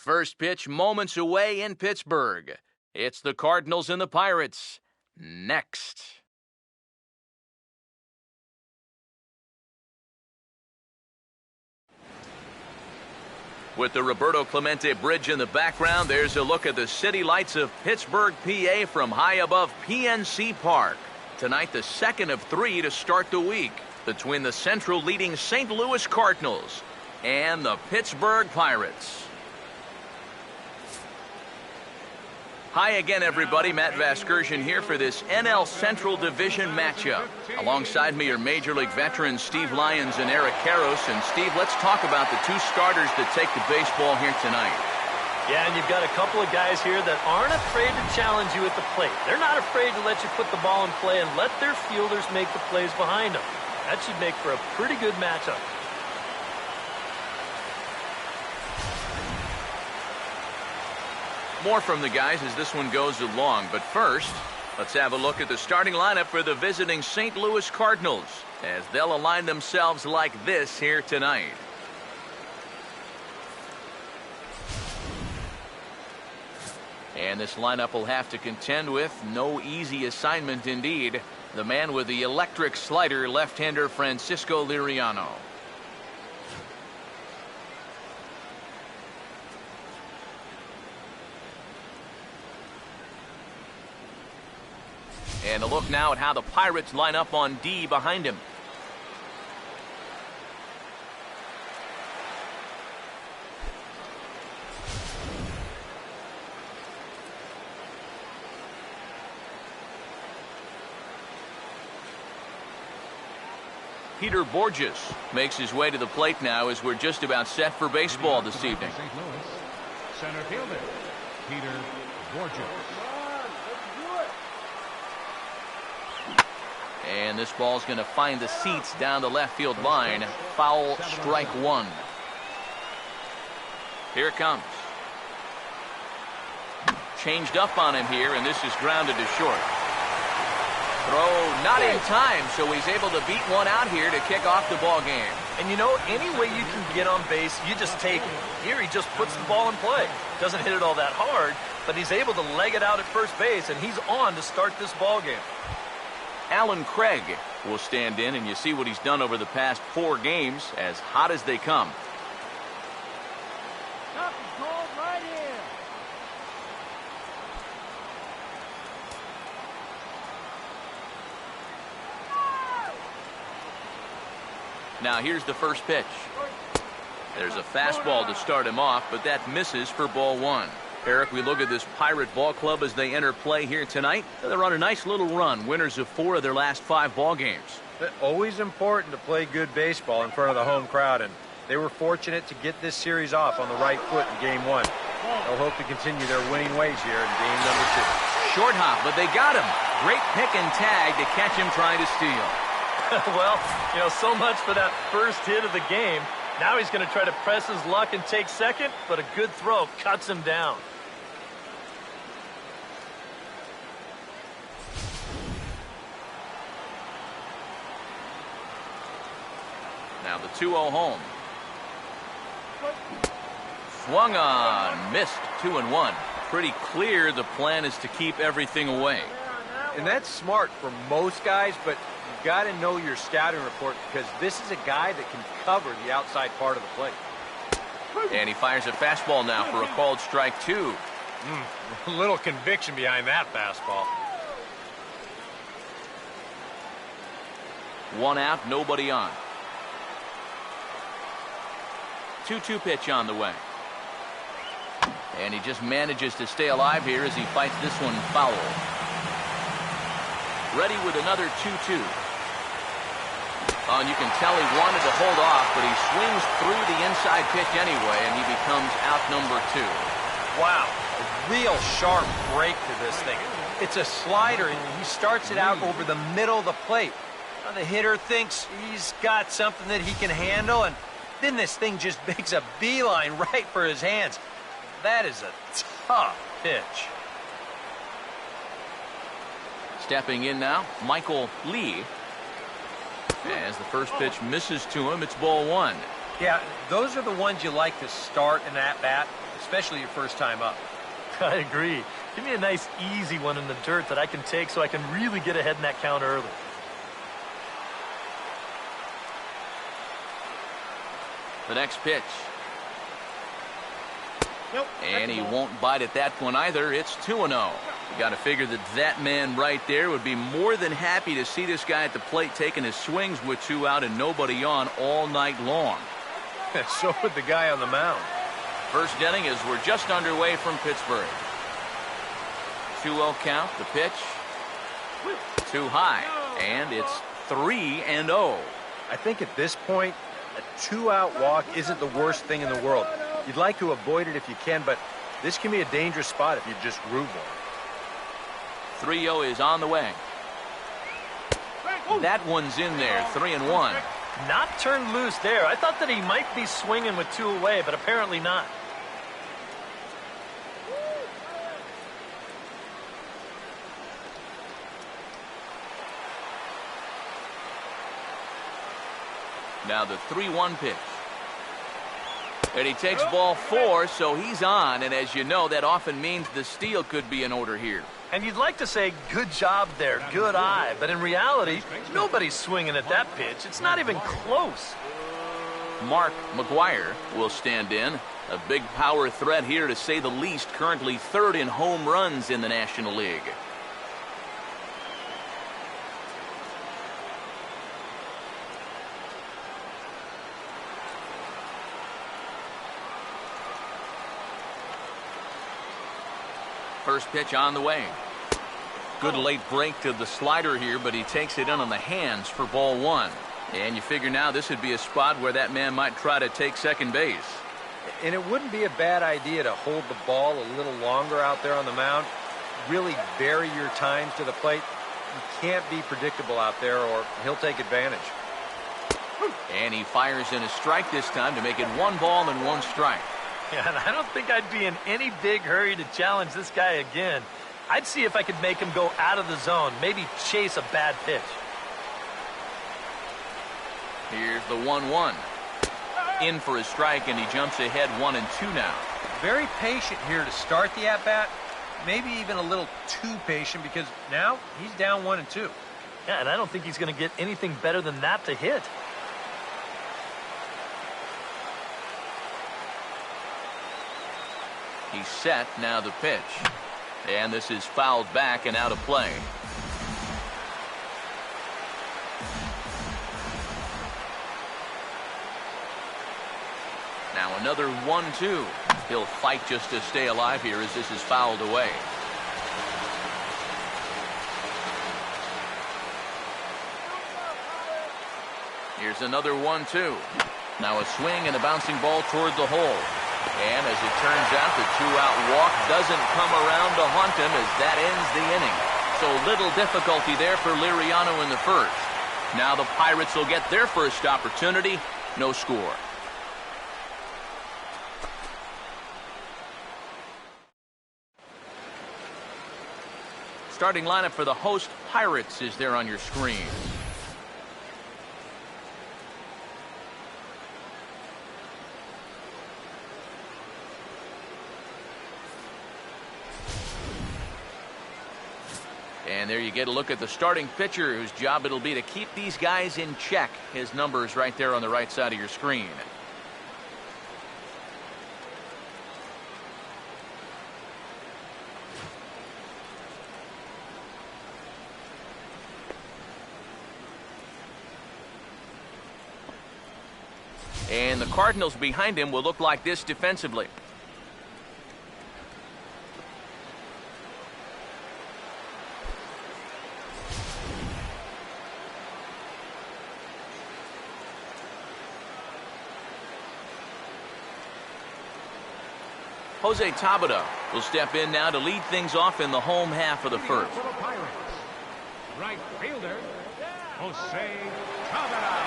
First pitch moments away in Pittsburgh. It's the Cardinals and the Pirates. Next. With the Roberto Clemente Bridge in the background, there's a look at the city lights of Pittsburgh, PA from high above PNC Park. Tonight, the second of 3 to start the week between the Central leading St. Louis Cardinals and the Pittsburgh Pirates. Hi again, everybody. Matt Vasgersian here for this NL Central Division matchup. Alongside me are Major League veterans Steve Lyons and Eric Karros. And Steve, let's talk about the two starters that take the baseball here tonight. Yeah, and you've got a couple of guys here that aren't afraid to challenge you at the plate. They're not afraid to let you put the ball in play and let their fielders make the plays behind them. That should make for a pretty good matchup. More from the guys as this one goes along, but first, let's have a look at the starting lineup for the visiting St. Louis Cardinals as they'll align themselves like this here tonight. And this lineup will have to contend with no easy assignment indeed. The man with the electric slider, left-hander Francisco Liriano. And a look now at how the Pirates line up on D behind him. Peter Borges makes his way to the plate now as we're just about set for baseball this evening. St. Louis, center fielder, Peter Borges. And this ball's going to find the seats down the left field line. Foul, strike one. Here it comes. Changed up on him here, and this is grounded to short. Throw not in time, so he's able to beat one out here to kick off the ball game. And you know, any way you can get on base, you just take it. Here he just puts the ball in play. Doesn't hit it all that hard, but he's able to leg it out at first base, and he's on to start this ball game. Alan Craig will stand in, and you see what he's done over the past 4 games, as hot as they come. Up and cold right here. Now here's the first pitch. There's a fastball to start him off, but that misses for ball 1. Eric, we look at this Pirate ball club as they enter play here tonight. They're on a nice little run, winners of 4 of their last 5 ball games. Always important to play good baseball in front of the home crowd, and they were fortunate to get this series off on the right foot in game 1. They'll hope to continue their winning ways here in game number 2. Short hop, but they got him. Great pick and tag to catch him trying to steal. Well, you know, so much for that first hit of the game. Now he's going to try to press his luck and take second, but a good throw cuts him down. Now the 2-0 home. Swung on, missed 2-1. Pretty clear the plan is to keep everything away. And that's smart for most guys, but you've got to know your scouting report because this is a guy that can cover the outside part of the plate. And he fires a fastball now for a called strike 2. A little conviction behind that fastball. 1 out, nobody on. 2-2 pitch on the way. And he just manages to stay alive here as he fights this one foul. Ready with another 2-2. Oh, and you can tell he wanted to hold off, but he swings through the inside pitch anyway, and he becomes out number 2. Wow, a real sharp break to this thing. It's a slider, and he starts it out over the middle of the plate. Now, the hitter thinks he's got something that he can handle, and then this thing just makes a beeline right for his hands. That is a tough pitch. Stepping in now, Michael Lee. As the first pitch misses to him, it's ball 1. Yeah, those are the ones you like to start an at-bat, especially your first time up. I agree. Give me a nice, easy one in the dirt that I can take so I can really get ahead in that count early. The next pitch. Nope. And he won't bite at that one either. It's 2-0. You got to figure that that man right there would be more than happy to see this guy at the plate taking his swings with 2 out and nobody on all night long. So would the guy on the mound. First inning as we're just underway from Pittsburgh. 2-0 count. The pitch. Too high. And it's 3-0. I think at this point, a 2-out walk isn't the worst thing in the world. You'd like to avoid it if you can, but this can be a dangerous spot if you just root one. 3-0 is on the way. That one's in there. 3-1. Not turned loose there. I thought that he might be swinging with 2 away, but apparently not. Now the 3-1 pitch. And he takes ball 4, so he's on. And as you know, that often means the steal could be in order here. And you'd like to say, good job there, good eye. But in reality, nobody's swinging at that pitch. It's not even close. Mark McGuire will stand in. A big power threat here, to say the least. Currently 3rd in home runs in the National League. First pitch on the way. Good late break to the slider here, but he takes it in on the hands for ball 1. And you figure now this would be a spot where that man might try to take second base. And it wouldn't be a bad idea to hold the ball a little longer out there on the mound. Really vary your times to the plate. You can't be predictable out there or he'll take advantage. And he fires in a strike this time to make it 1 ball and 1 strike. Yeah, and I don't think I'd be in any big hurry to challenge this guy again. I'd see if I could make him go out of the zone, maybe chase a bad pitch. Here's the 1-1. In for a strike, and he jumps ahead 1-2 now. Very patient here to start the at-bat. Maybe even a little too patient because now he's down 1-2. Yeah, and I don't think he's going to get anything better than that to hit. He's set. Now the pitch. And this is fouled back and out of play. Now another 1-2. He'll fight just to stay alive here as this is fouled away. Here's another 1-2. Now a swing and a bouncing ball toward the hole. And as it turns out, the 2-out walk doesn't come around to haunt him as that ends the inning. So little difficulty there for Liriano in the first. Now the Pirates will get their first opportunity. No score. Starting lineup for the host Pirates is there on your screen. And there you get a look at the starting pitcher, whose job it'll be to keep these guys in check. His numbers right there on the right side of your screen. And the Cardinals behind him will look like this defensively. Jose Tabata will step in now to lead things off in the home half of the first. For the Pirates, right fielder, Jose Tabata.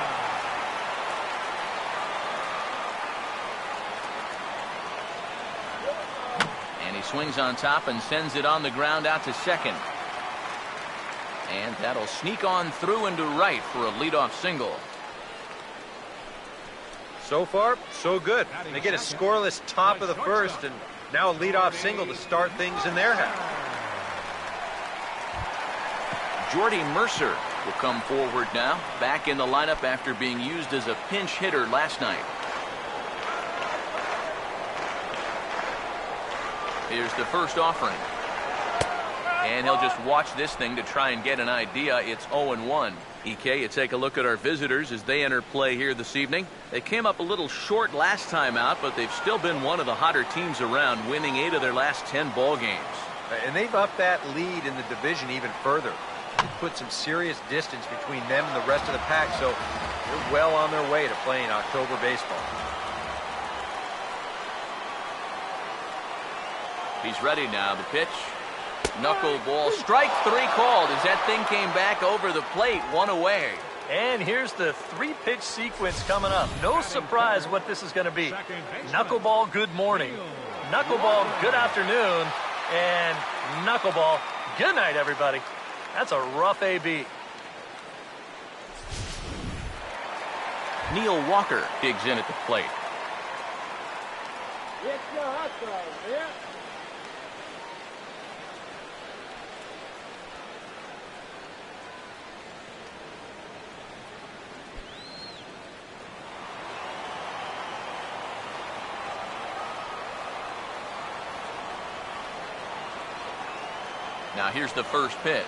And he swings on top and sends it on the ground out to second. And that'll sneak on through into right for a leadoff single. So far, so good. They get a scoreless top of the first, and now a leadoff single to start things in their half. Jordy Mercer will come forward now, back in the lineup after being used as a pinch hitter last night. Here's the first offering. And he'll just watch this thing to try and get an idea. It's 0-1. EK, you take a look at our visitors as they enter play here this evening. They came up a little short last time out, but they've still been one of the hotter teams around, winning 8 of their last 10 ball games. And they've upped that lead in the division even further. They've put some serious distance between them and the rest of the pack, so they're well on their way to playing October baseball. He's ready now. The pitch. Knuckleball. Strike 3 called as that thing came back over the plate. 1 away. And here's the 3-pitch sequence coming up. No surprise what this is going to be. Knuckleball, good morning. Knuckleball, good afternoon. And knuckleball, good night, everybody. That's a rough AB. Neil Walker digs in at the plate. Get your hustle, yeah. Now here's the first pitch.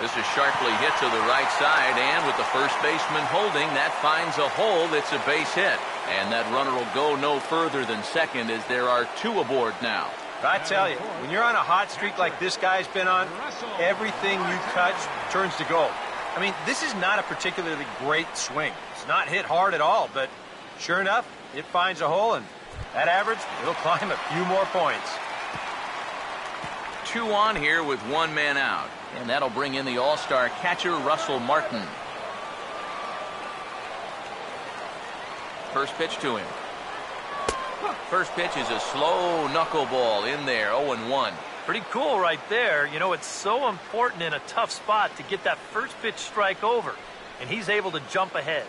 This is sharply hit to the right side, and with the first baseman holding, that finds a hole. It's a base hit. And that runner will go no further than second as there are 2 aboard now. I tell you, when you're on a hot streak like this guy's been on, everything you touch turns to gold. I mean, this is not a particularly great swing. It's not hit hard at all, but sure enough, it finds a hole, and that average, it'll climb a few more points. 2 on here with 1 man out. And that'll bring in the all-star catcher, Russell Martin. First pitch to him. First pitch is a slow knuckleball in there, 0-1. Pretty cool right there. You know, it's so important in a tough spot to get that first pitch strike over. And he's able to jump ahead.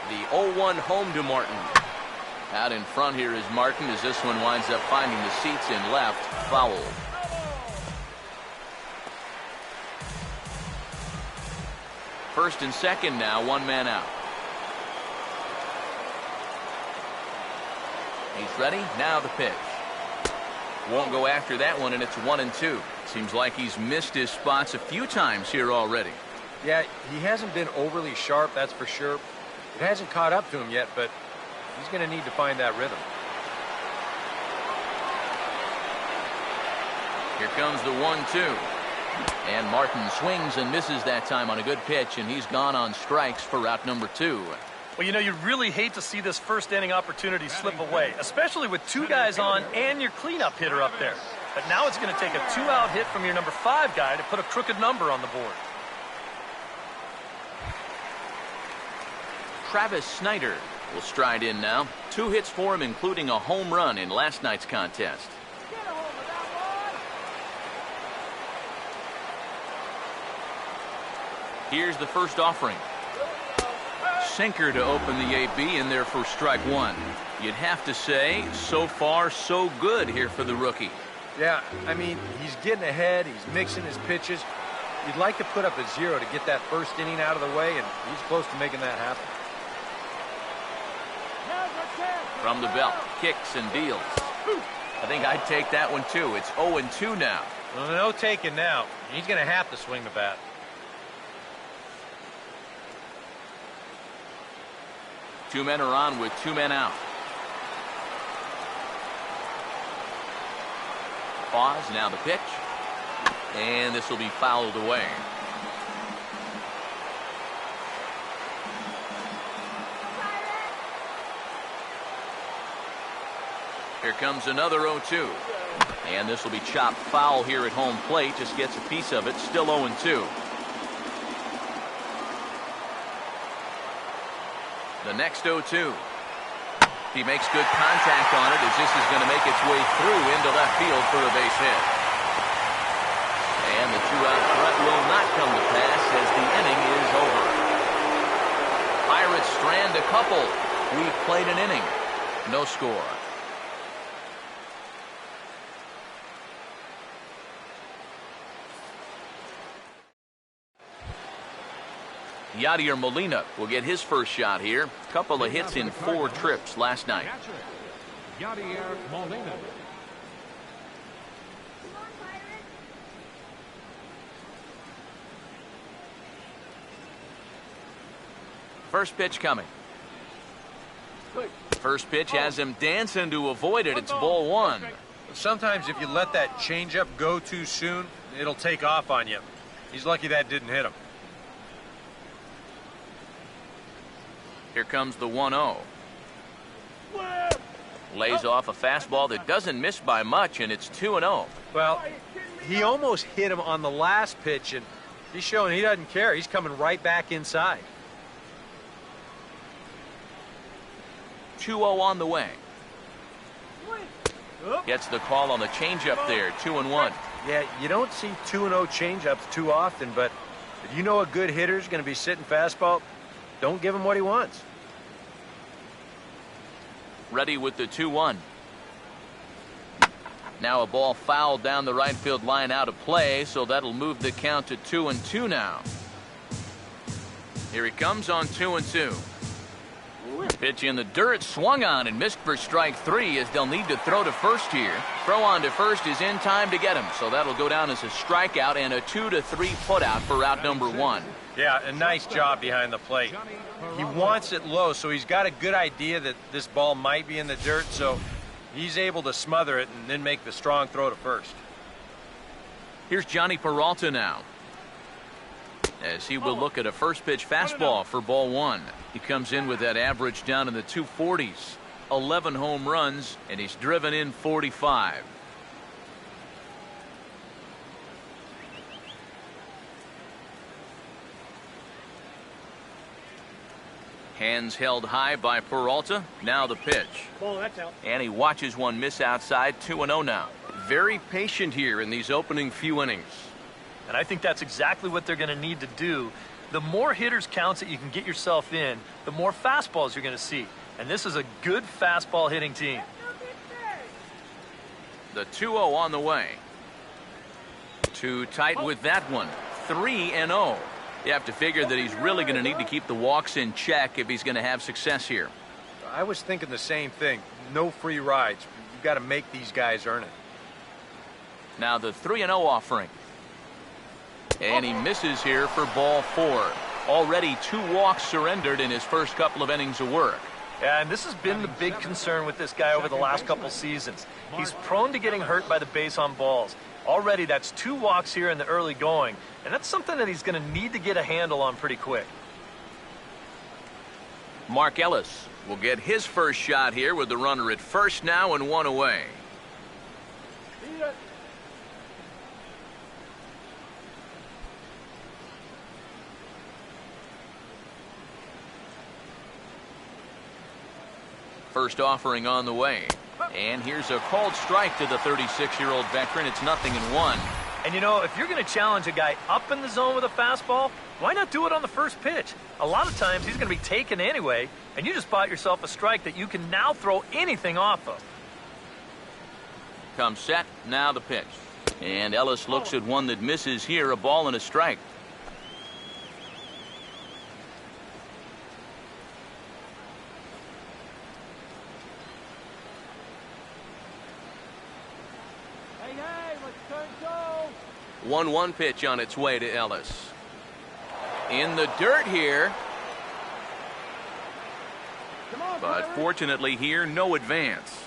The 0-1 home to Martin. Out in front here is Martin as this one winds up finding the seats in left. Foul. First and second now, 1 man out. He's ready. Now the pitch. Won't go after that one, and it's 1-2. Seems like he's missed his spots a few times here already. Yeah, he hasn't been overly sharp, that's for sure. It hasn't caught up to him yet, but he's going to need to find that rhythm. Here comes the 1-2. And Martin swings and misses that time on a good pitch, and he's gone on strikes for route number 2. Well, you know, you really hate to see this first inning opportunity slip away, especially with 2 guys on and your cleanup hitter up there. But now it's going to take a 2-out hit from your number 5 guy to put a crooked number on the board. Travis Snyder will stride in now. 2 hits for him, including a home run in last night's contest. Get a hold of that one. Here's the first offering. Sinker to open the AB in there for strike 1. You'd have to say, so far, so good here for the rookie. Yeah, I mean, he's getting ahead. He's mixing his pitches. You'd like to put up a 0 to get that first inning out of the way, and he's close to making that happen. From the belt, kicks and deals. I think I'd take that one too. It's 0-2 now. Well, no taking now. He's going to have to swing the bat. Two men are on with 2 men out. Pause, now the pitch. And this will be fouled away. Here comes another 0-2. And this will be chopped foul here at home plate. Just gets a piece of it. Still 0-2. The next 0-2. He makes good contact on it as this is going to make its way through into left field for a base hit. two-out threat will not come to pass as the inning is over. Pirates strand a couple. We've played an inning. No score. Yadier Molina will get his first shot here. Couple of hits in 4 trips last night. Yadier Molina. First pitch coming. First pitch has him dancing to avoid it. It's ball 1. Sometimes if you let that changeup go too soon, it'll take off on you. He's lucky that didn't hit him. Here comes the 1-0. Lays off a fastball that doesn't miss by much, and it's 2-0. Well, he almost hit him on the last pitch, and he's showing he doesn't care. He's coming right back inside. 2-0 on the way. Gets the call on the changeup there, 2-1. Yeah, you don't see 2-0 changeups too often, but if you know a good hitter's going to be sitting fastball, don't give him what he wants. Ready with the 2-1. Now a ball fouled down the right field line out of play, so that'll move the count to 2-2 now. Here he comes on 2-2. Pitch in the dirt, swung on and missed for strike 3 as they'll need to throw to first here. Throw on to first is in time to get him, so that'll go down as a strikeout and a 2-3 putout for out number 1. Yeah, a nice job behind the plate. He wants it low, so he's got a good idea that this ball might be in the dirt, so he's able to smother it and then make the strong throw to first. Here's Johnny Peralta now, as he will look at a first pitch fastball for ball 1. He comes in with that average down in the 240s. 11 home runs, and he's driven in 45. Hands held high by Peralta. Now the pitch. And he watches one miss outside. 2-0 now. Very patient here in these opening few innings. And I think that's exactly what they're going to need to do. The more hitters counts that you can get yourself in, the more fastballs you're going to see. And this is a good fastball hitting team. The 2-0 on the way. Too tight with that one. 3-0. You have to figure that he's really going to need to keep the walks in check if he's going to have success here. I was thinking the same thing. No free rides. You've got to make these guys earn it. Now the 3-0 offering. And he misses here for ball 4. Already 2 walks surrendered in his first couple of innings of work. Yeah, and this has been the big concern with this guy over the last couple seasons. He's prone to getting hurt by the base on balls. Already that's 2 walks here in the early going, and that's something that he's going to need to get a handle on pretty quick. Mark Ellis will get his first shot here with the runner at first now and 1 away. First offering on the way. And here's a called strike to the 36-year-old veteran. It's 0-1. And you know, if you're going to challenge a guy up in the zone with a fastball, why not do it on the first pitch? A lot of times he's going to be taken anyway, and you just bought yourself a strike that you can now throw anything off of. Comes set, now the pitch. And Ellis looks at one that misses here, a ball and a strike. Hey, let's turn go. 1-1 pitch on its way to Ellis. In the dirt here. Come on, But Byron. fortunately here, no advance.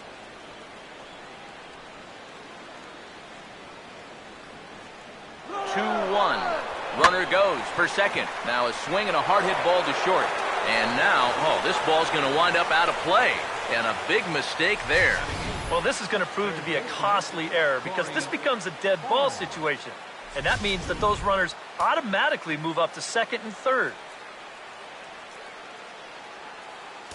Runner goes for second. Now a swing and a hard hit ball to short. And now, this ball's going to wind up out of play. And a big mistake there. Well, this is going to prove to be a costly error because this becomes a dead ball situation. And that means that those runners automatically move up to second and third.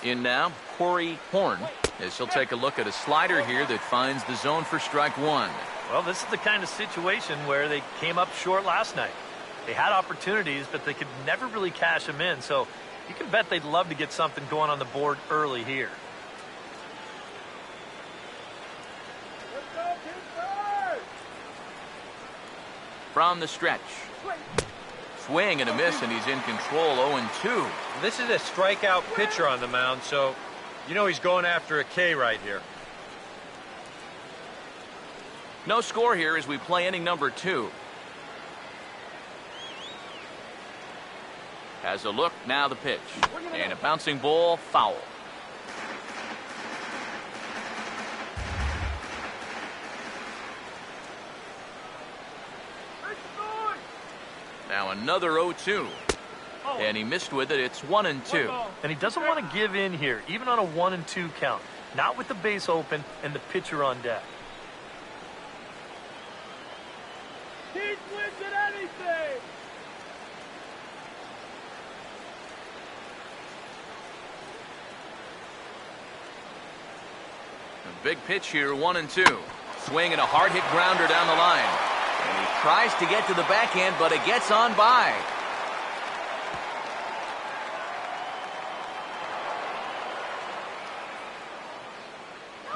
In now, Corey Horn, as he'll take a look at a slider here that finds the zone for strike 1. Well, this is the kind of situation where they came up short last night. They had opportunities, but they could never really cash them in. So you can bet they'd love to get something going on the board early here. From the stretch. Swing and a miss, and he's in control, 0-2. This is a strikeout pitcher on the mound, so you know he's going after a K right here. No score here as we play inning number 2. Has a look, now the pitch. And a bouncing ball, foul. Now another 0-2. And he missed with it. It's 1-2. And he doesn't want to give in here, even on a 1-2 count. Not with the base open and the pitcher on deck. Keep wins at anything. A big pitch here, 1-2. Swing and a hard hit grounder down the line. And he tries to get to the backhand, but it gets on by.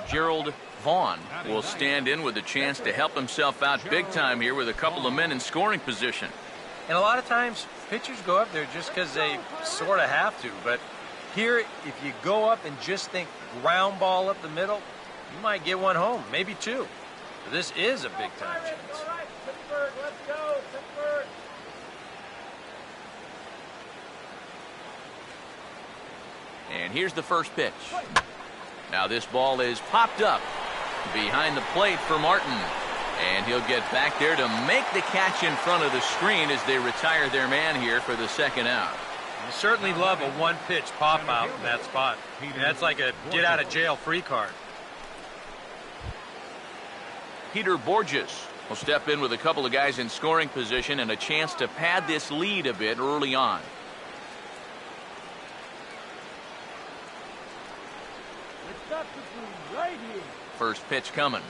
Gerald Vaughn will stand in with a chance to help himself out big time here with a couple of men in scoring position. And a lot of times, pitchers go up there just because they sort of have to. But here, if you go up and just think ground ball up the middle, you might get one home, maybe two. But this is a big-time chance. All right, Pittsburgh, let's go, Pittsburgh. And here's the first pitch. Now this ball is popped up behind the plate for Martin. And he'll get back there to make the catch in front of the screen as they retire their man here for the second out. You certainly love a one-pitch pop-out in that spot. That's like a get-out-of-jail-free card. Peter Borges will step in with a couple of guys in scoring position and a chance to pad this lead a bit early on. First pitch coming.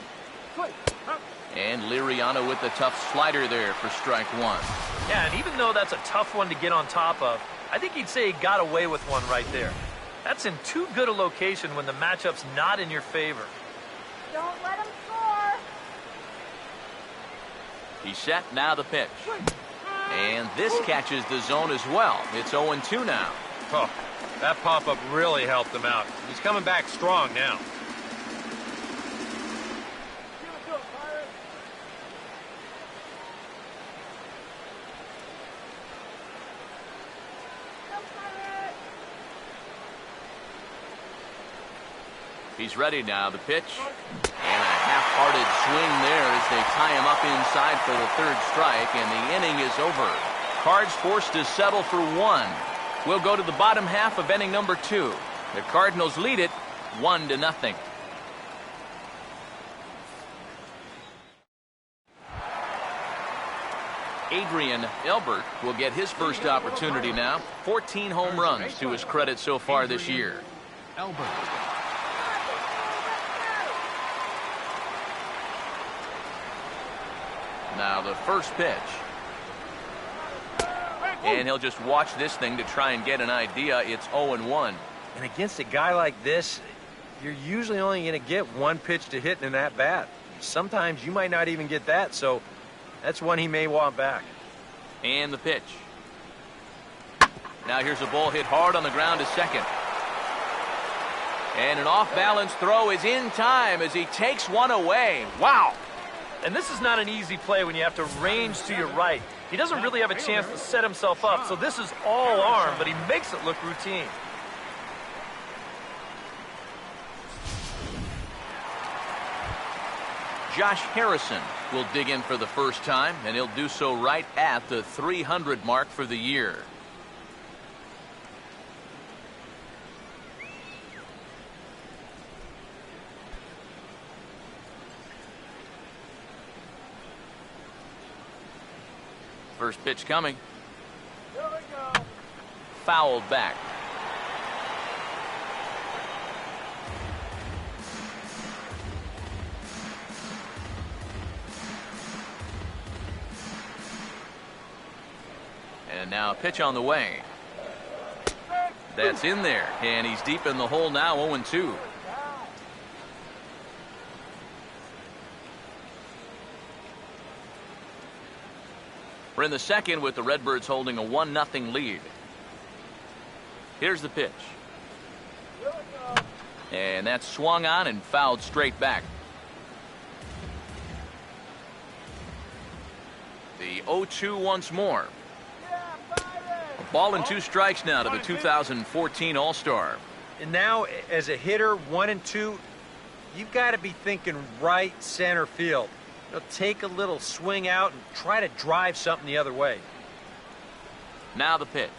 And Liriano with the tough slider there for strike one. Yeah, and even though that's a tough one to get on top of, I think he'd say he got away with one right there. That's in too good a location when the matchup's not in your favor. Don't let him score. He's set, now the pitch. And this catches the zone as well. It's 0-2 now. Oh, that pop-up really helped him out. He's coming back strong now. He's ready now, the pitch. And a half-hearted swing there as they tie him up inside for the third strike, and the inning is over. Cards forced to settle for one. We'll go to the bottom half of inning number 2. The Cardinals lead it 1-0. Adrian Elbert will get his first opportunity now. 14 home runs to his credit so far this year. Albert. Now the first pitch. And he'll just watch this thing to try and get an idea. It's 0-1. And against a guy like this, you're usually only going to get one pitch to hit in that bat. Sometimes you might not even get that, so that's one he may want back. And the pitch. Now here's a ball hit hard on the ground to second. And an off-balance throw is in time as he takes one away. Wow! And this is not an easy play when you have to range to your right. He doesn't really have a chance to set himself up, so this is all arm, but he makes it look routine. Josh Harrison will dig in for the first time, and he'll do so right at the 300 mark for the year. First pitch coming. Here we go. Fouled back. And now a pitch on the way. That's in there, and he's deep in the hole now, 0-2. We're in the second with the Redbirds holding a 1-0 lead. Here's the pitch. And that's swung on and fouled straight back. The 0-2 once more. A ball and 2 strikes now to the 2014 All-Star. And now, as a hitter, 1 and 2, you've got to be thinking right center field. Take a little swing out and try to drive something the other way. Now the pitch.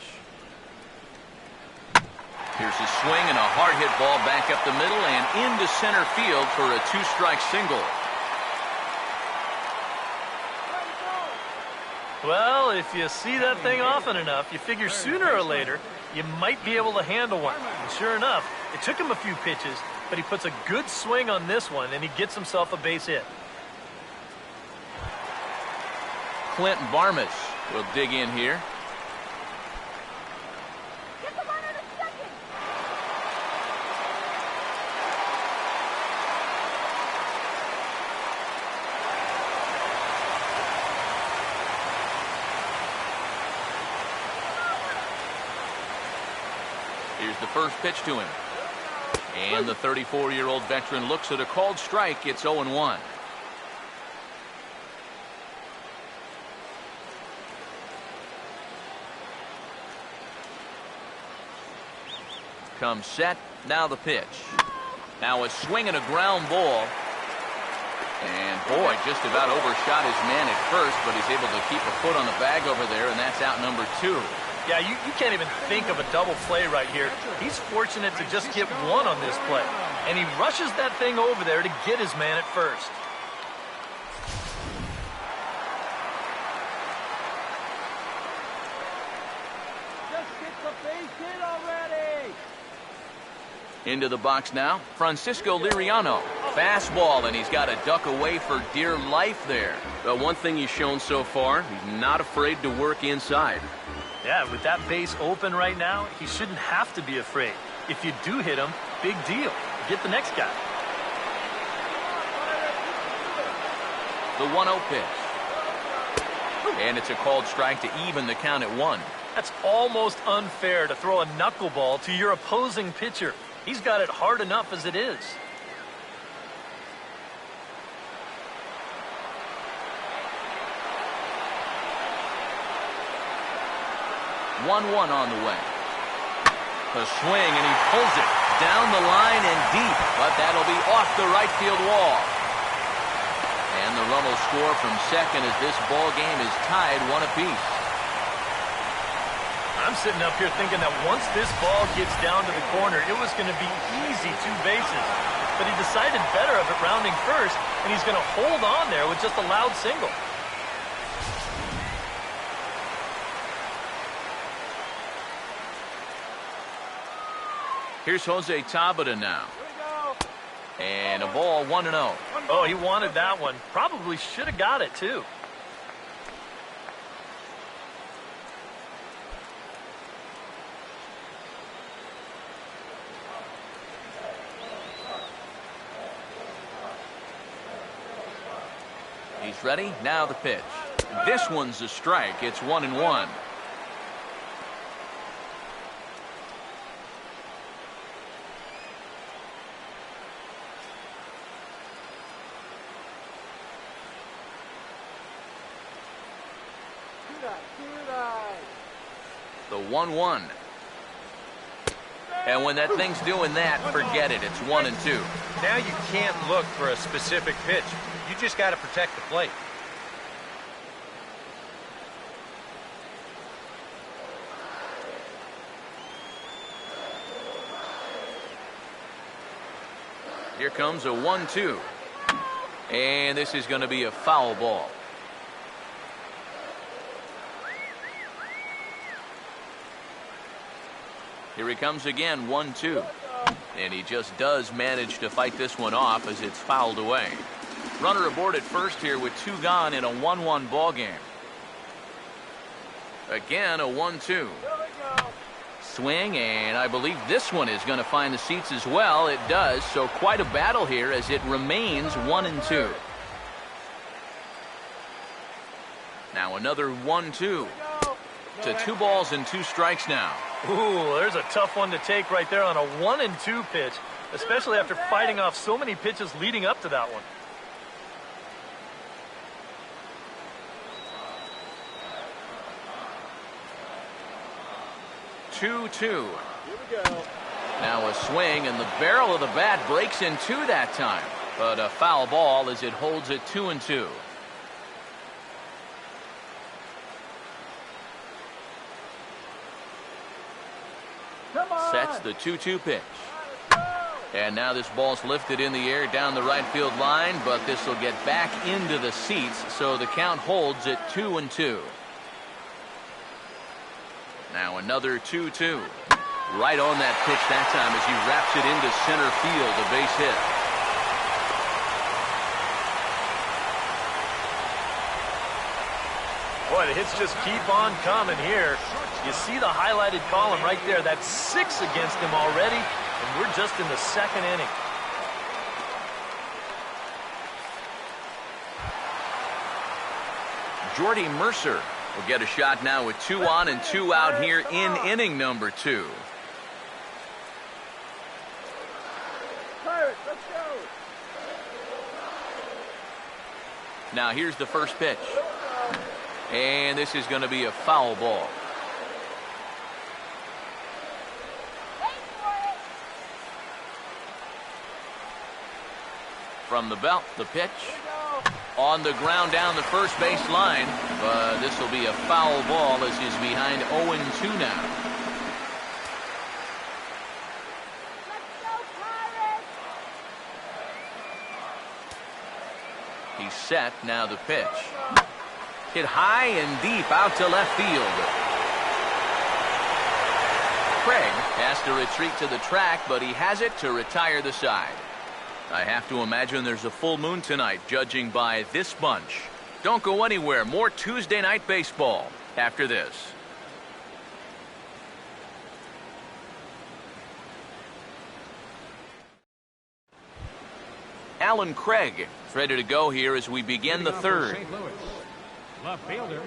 Here's a swing and a hard hit ball back up the middle and into center field for a 2-strike single. Well, if you see that thing often enough, you figure sooner or later you might be able to handle one. And sure enough, it took him a few pitches, but he puts a good swing on this one and he gets himself a base hit. Clinton Barmas will dig in here. Get the runner to second. Here's the first pitch to him. And the 34-year-old veteran looks at a called strike. It's 0-1. Comes set. Now the pitch. Now a swing and a ground ball. And boy, just about overshot his man at first, but he's able to keep a foot on the bag over there, and that's out number 2. Yeah, you can't even think of a double play right here. He's fortunate to just get one on this play. And he rushes that thing over there to get his man at first. Just get the base hit already. Into the box now, Francisco Liriano. Fastball, and he's got to duck away for dear life there. The one thing he's shown so far, he's not afraid to work inside. Yeah, with that base open right now, he shouldn't have to be afraid. If you do hit him, big deal. Get the next guy. The 1-0 pitch. And it's a called strike to even the count at 1. That's almost unfair to throw a knuckleball to your opposing pitcher. He's got it hard enough as it is. 1-1 on the way. A swing, and he pulls it down the line and deep, but that'll be off the right field wall. And the run will score from second as this ball game is tied 1 apiece. I'm sitting up here thinking that once this ball gets down to the corner, it was going to be easy 2 bases. But he decided better of it rounding first, and he's going to hold on there with just a loud single. Here's Jose Tabata now. And a ball 1-0. Oh, he wanted that one. Probably should have got it, too. He's ready. Now the pitch. This one's a strike. It's 1-1. The 1-1. And when that thing's doing that, forget it. It's 1-2. Now you can't look for a specific pitch. You just got to protect the plate. Here comes a 1-2. And this is going to be a foul ball. Here he comes again, 1-2. And he just does manage to fight this one off as it's fouled away. Runner aboard at first here with 2 gone in a 1-1 ball game. Again, a 1-2. Swing, and I believe this one is going to find the seats as well. It does, so quite a battle here as it remains 1-2. Now another 1-2. To 2 balls and 2 strikes now. Ooh, there's a tough one to take right there on a 1-2 pitch, especially after fighting off so many pitches leading up to that one. Two. Now a swing, and the barrel of the bat breaks in 2 that time. But a foul ball as it holds it 2-2. Sets the 2-2 pitch. And now this ball's lifted in the air down the right field line, but this will get back into the seats, so the count holds at 2-2. Now another 2-2. Right on that pitch that time as he wraps it into center field, a base hit. Boy, the hits just keep on coming here. You see the highlighted column right there. That's 6 against him already, and we're just in the 2nd inning. Jordy Mercer will get a shot now with 2 on and 2 out here in inning number 2. Pirates, let's go. Now here's the first pitch. And this is going to be a foul ball. From the belt, the pitch. On the ground down the first base line. But this will be a foul ball as he's behind 0-2 now. Let's go, Pirates! He's set. Now the pitch. Hit high and deep out to left field. Craig has to retreat to the track, but he has it to retire the side. I have to imagine there's a full moon tonight, judging by this bunch. Don't go anywhere. More Tuesday night baseball after this. Alan Craig is ready to go here as we begin the 3rd. St. Louis, left fielder,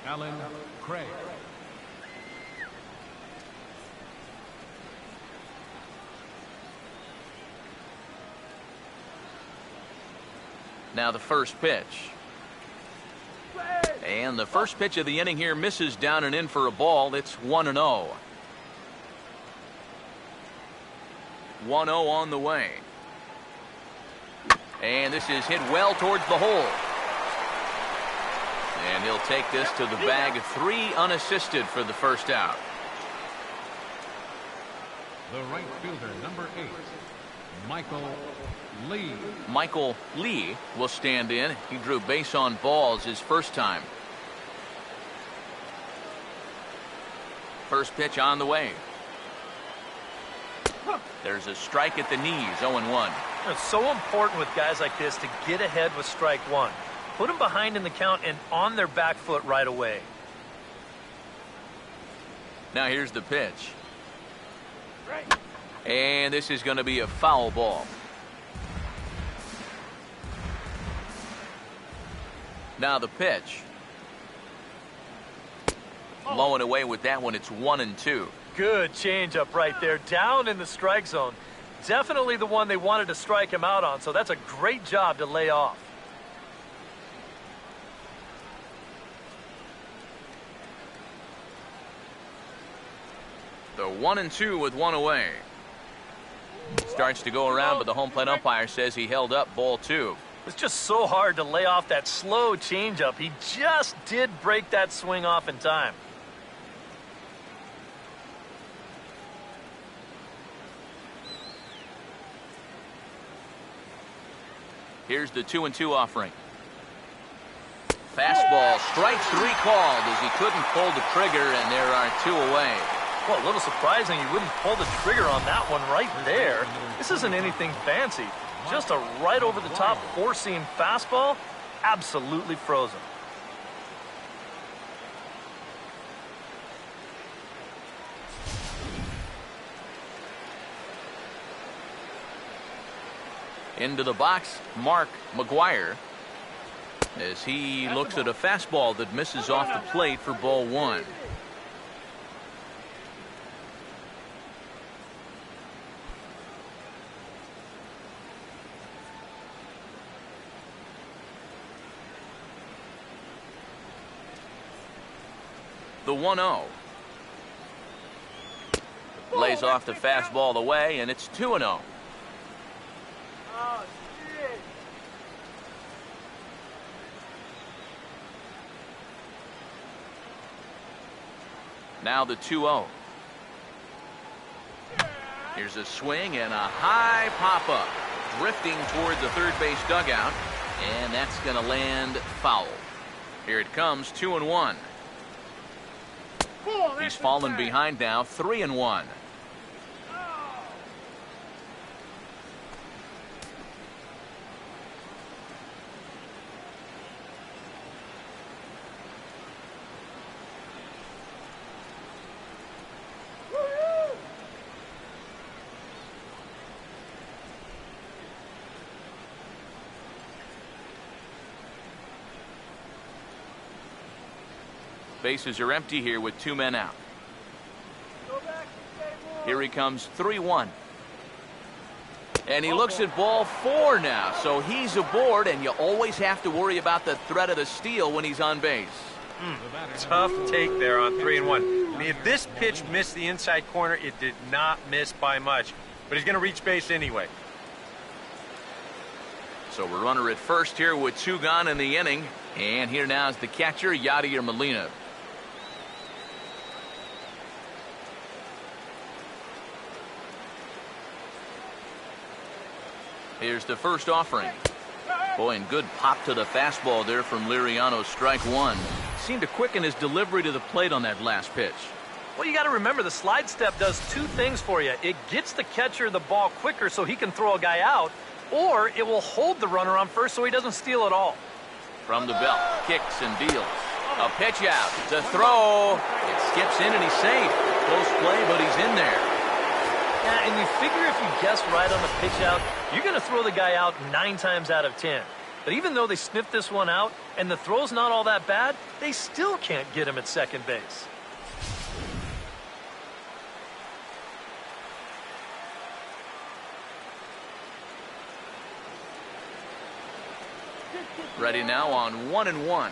Alan Craig. Now the first pitch. And the first pitch of the inning here misses down and in for a ball. It's 1-0. 1-0 on the way. And this is hit well towards the hole. And he'll take this to the bag. 3 unassisted for the first out. The right fielder, number 8, Michael Lee. Michael Lee will stand in. He drew base on balls his first time. First pitch on the way. There's a strike at the knees, 0-1. It's so important with guys like this to get ahead with strike 1. Put them behind in the count and on their back foot right away. Now here's the pitch. And this is going to be a foul ball. Now the pitch. Low and away with that one. It's 1-2. Good changeup right there, down in the strike zone. Definitely the one they wanted to strike him out on, so that's a great job to lay off. The 1-2 with 1 away. Starts to go around, but the home plate umpire says he held up ball 2. It's just so hard to lay off that slow changeup. He just did break that swing off in time. Here's the 2-2 offering. Fastball, strike 3 called as he couldn't pull the trigger, and there are 2 away. Well, a little surprising you wouldn't pull the trigger on that one right there. This isn't anything fancy. Just a right over the top 4-seam fastball. Absolutely frozen. Into the box, Mark McGuire, as he looks at a fastball that misses off the plate for ball one. The 1-0. Lays off the fastball away, and it's 2-0. Oh, shit. Now the 2-0. Here's a swing and a high pop-up. Drifting toward the third base dugout, and that's going to land foul. Here it comes, 2-1. He's fallen behind now, 3-1. Bases are empty here with 2 men out. Here he comes, 3-1. And he looks at ball 4 now, so he's aboard, and you always have to worry about the threat of the steal when he's on base. Tough take there on 3-1. I mean, if this pitch missed the inside corner, it did not miss by much. But he's going to reach base anyway. So we're runner at first here with 2 gone in the inning. And here now is the catcher, Yadier Molina. Here's the first offering. Boy, and good pop to the fastball there from Liriano, strike 1. Seemed to quicken his delivery to the plate on that last pitch. Well, you got to remember the slide step does 2 things for you. It gets the catcher the ball quicker so he can throw a guy out, or it will hold the runner on first so he doesn't steal at all. From the belt, kicks and deals. A pitch out to throw. It skips in and he's safe. Close play, but he's in there. Yeah, and you figure if you guess right on the pitch out, you're going to throw the guy out 9 times out of 10. But even though they sniffed this one out and the throw's not all that bad, they still can't get him at second base. Ready now on 1-1.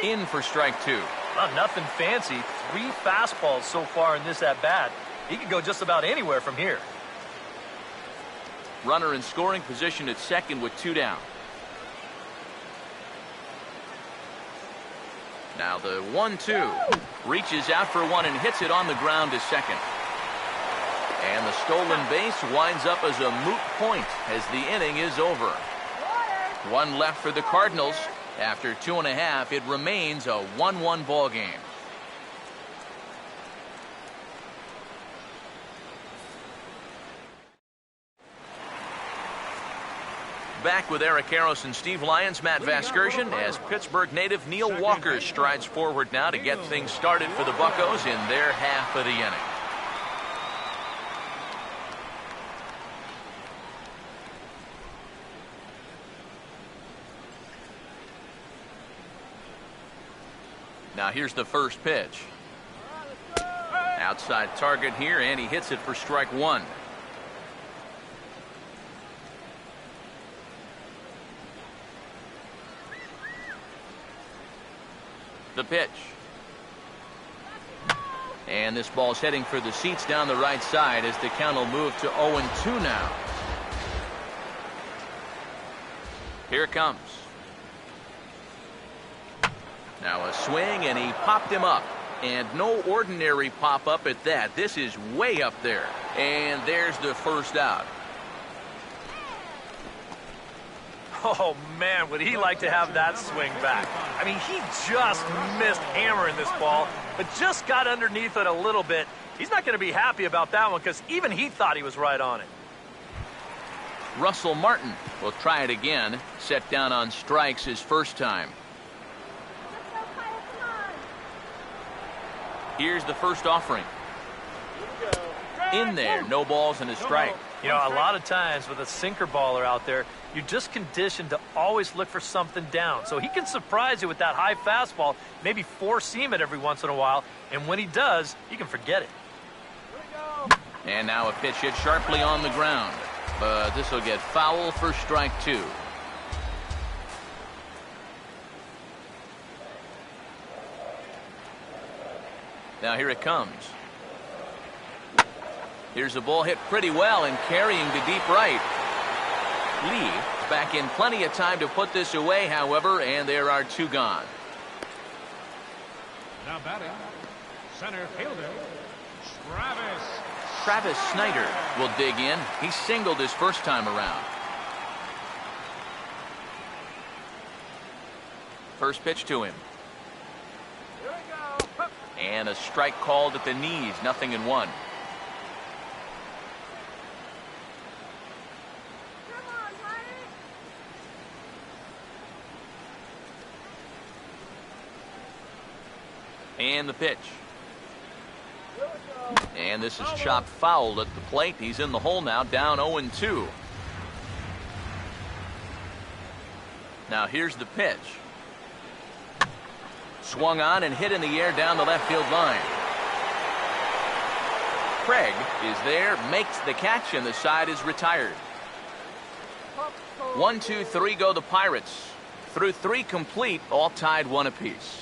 In for strike 2. Well, nothing fancy. 3 fastballs so far in this at-bat. He could go just about anywhere from here. Runner in scoring position at second with 2 down. Now the 1-2. Reaches out for 1 and hits it on the ground to second. And the stolen base winds up as a moot point as the inning is over. 1 left for the Cardinals. After 2.5, it remains a 1-1 ball game. Back with Eric Harris and Steve Lyons, Matt Vasgersian, as Pittsburgh native Neil Walker strides forward now to get things started for the Buccos in their half of the inning. Now here's the first pitch. Outside target here, and he hits it for strike 1. The pitch. And this ball's heading for the seats down the right side as the count will move to 0-2 now. Here it comes. Now a swing, and he popped him up. And no ordinary pop-up at that. This is way up there. And there's the first out. Oh, man, would he like to have that swing back. I mean, he just missed hammering this ball, but just got underneath it a little bit. He's not going to be happy about that one because even he thought he was right on it. Russell Martin will try it again. Set down on strikes his first time. Here's the first offering. In there, no balls and a strike. You know, a lot of times with a sinker baller out there, you're just conditioned to always look for something down. So he can surprise you with that high fastball, maybe four-seam it every once in a while, and when he does, you can forget it. And now a pitch hit sharply on the ground. But this will get foul for strike two. Now here it comes. Here's a ball hit pretty well and carrying to deep right. Lee is back in plenty of time to put this away, however, and there are two gone. Now batting, center fielder, Travis Snyder will dig in. He singled his first time around. First pitch to him. And a strike called at the knees, 0-1. And the pitch. And this is chopped foul at the plate. He's in the hole now, down 0-2. Now here's the pitch. Swung on and hit in the air down the left field line. Craig is there, makes the catch, and the side is retired. 1, 2, 3 go the Pirates. Through 3 complete, all tied 1 apiece.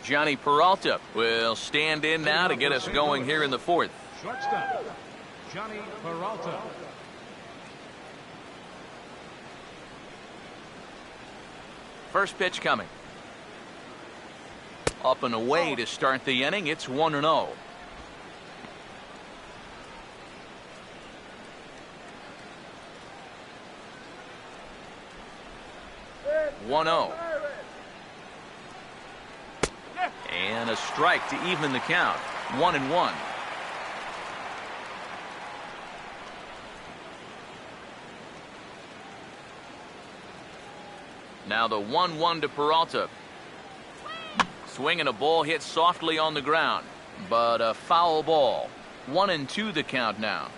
Johnny Peralta will stand in now to get us going here in the 4th. Shortstop, Johnny Peralta. First pitch coming. Up and away to start the inning. It's 1-0. And a strike to even the count. 1-1. Now the 1-1 to Peralta. Swinging a ball hit softly on the ground, but a foul ball. 1-2 the count now.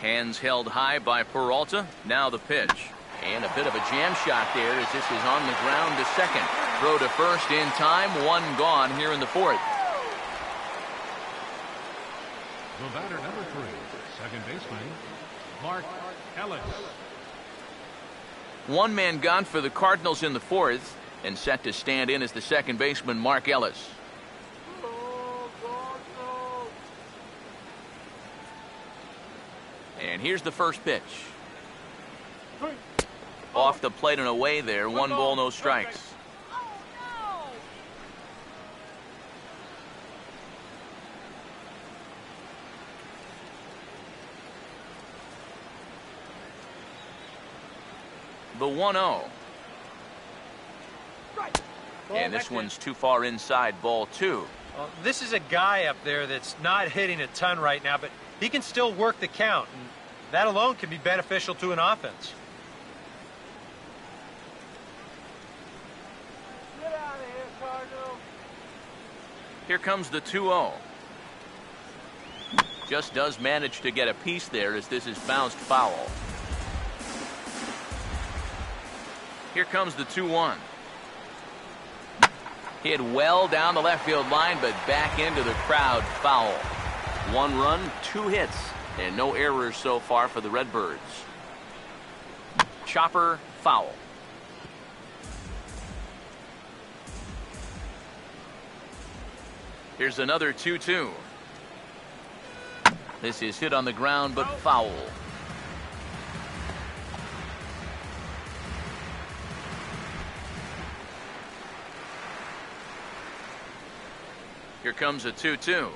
Hands held high by Peralta. Now the pitch. And a bit of a jam shot there as this is on the ground to second. Throw to first in time. 1 gone here in the 4th. The batter number 3, second baseman, Mark Ellis. 1 man gone for the Cardinals in the 4th, and set to stand in as the second baseman, Mark Ellis. And here's the first pitch. Off the plate and away there. 1 ball, no strikes. The 1-0. And this one's too far inside, ball 2. Well, this is a guy up there that's not hitting a ton right now, but he can still work the count, and that alone can be beneficial to an offense. Get out of here, Cardinal. Here comes the 2-0. Just does manage to get a piece there as this is bounced foul. Here comes the 2-1. Hit well down the left field line, but back into the crowd, foul. 1 run, 2 hits, and no errors so far for the Redbirds. Chopper, foul. Here's another 2-2. This is hit on the ground, but foul. Here comes a 2-2.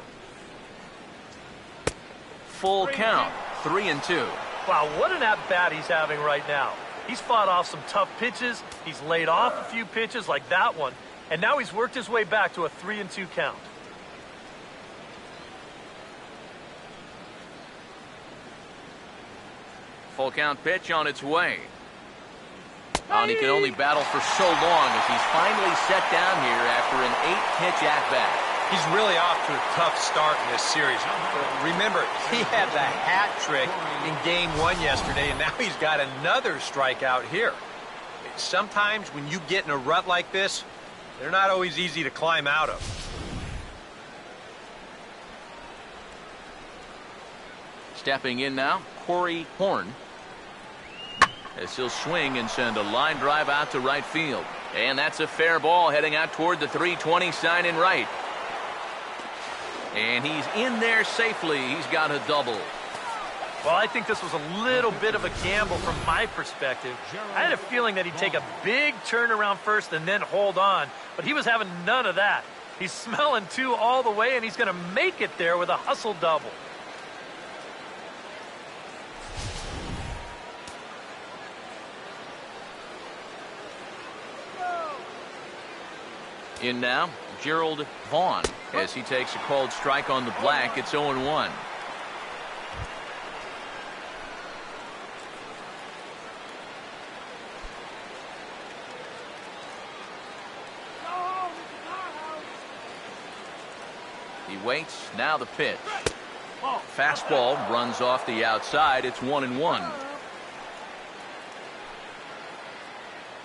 Full count, 3-2. Wow, what an at-bat he's having right now. He's fought off some tough pitches. He's laid off a few pitches like that one. And now he's worked his way back to a 3-2 count. Full count pitch on its way. And he can only battle for so long as he's finally set down here after an 8-pitch at-bat. He's really off to a tough start in this series. Remember, he had the hat trick in Game 1 yesterday, and now he's got another strikeout here. Sometimes when you get in a rut like this, they're not always easy to climb out of. Stepping in now, Corey Horn. As he'll swing and send a line drive out to right field. And that's a fair ball heading out toward the 320 sign in right. And he's in there safely. He's got a double. Well, I think this was a little bit of a gamble from my perspective. I had a feeling that he'd take a big turn around first and then hold on, but he was having none of that. He's smelling 2 all the way, and he's going to make it there with a hustle double. In now, Gerald Vaughn, as he takes a called strike on the black. It's 0-1. He waits. Now the pitch. Fastball runs off the outside. It's 1-1.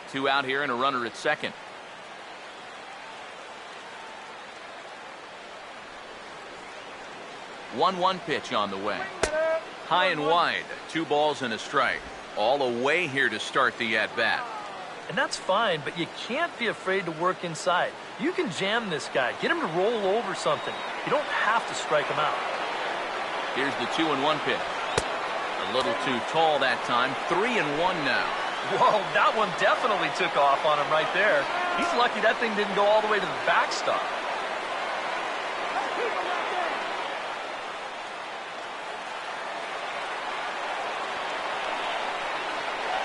2 out here and a runner at second. 1-1 pitch on the way. High and wide. 2 balls and a strike. All away here to start the at-bat. And that's fine, but you can't be afraid to work inside. You can jam this guy. Get him to roll over something. You don't have to strike him out. Here's the 2-1 pitch. A little too tall that time. 3-1 now. Whoa, that one definitely took off on him right there. He's lucky that thing didn't go all the way to the backstop.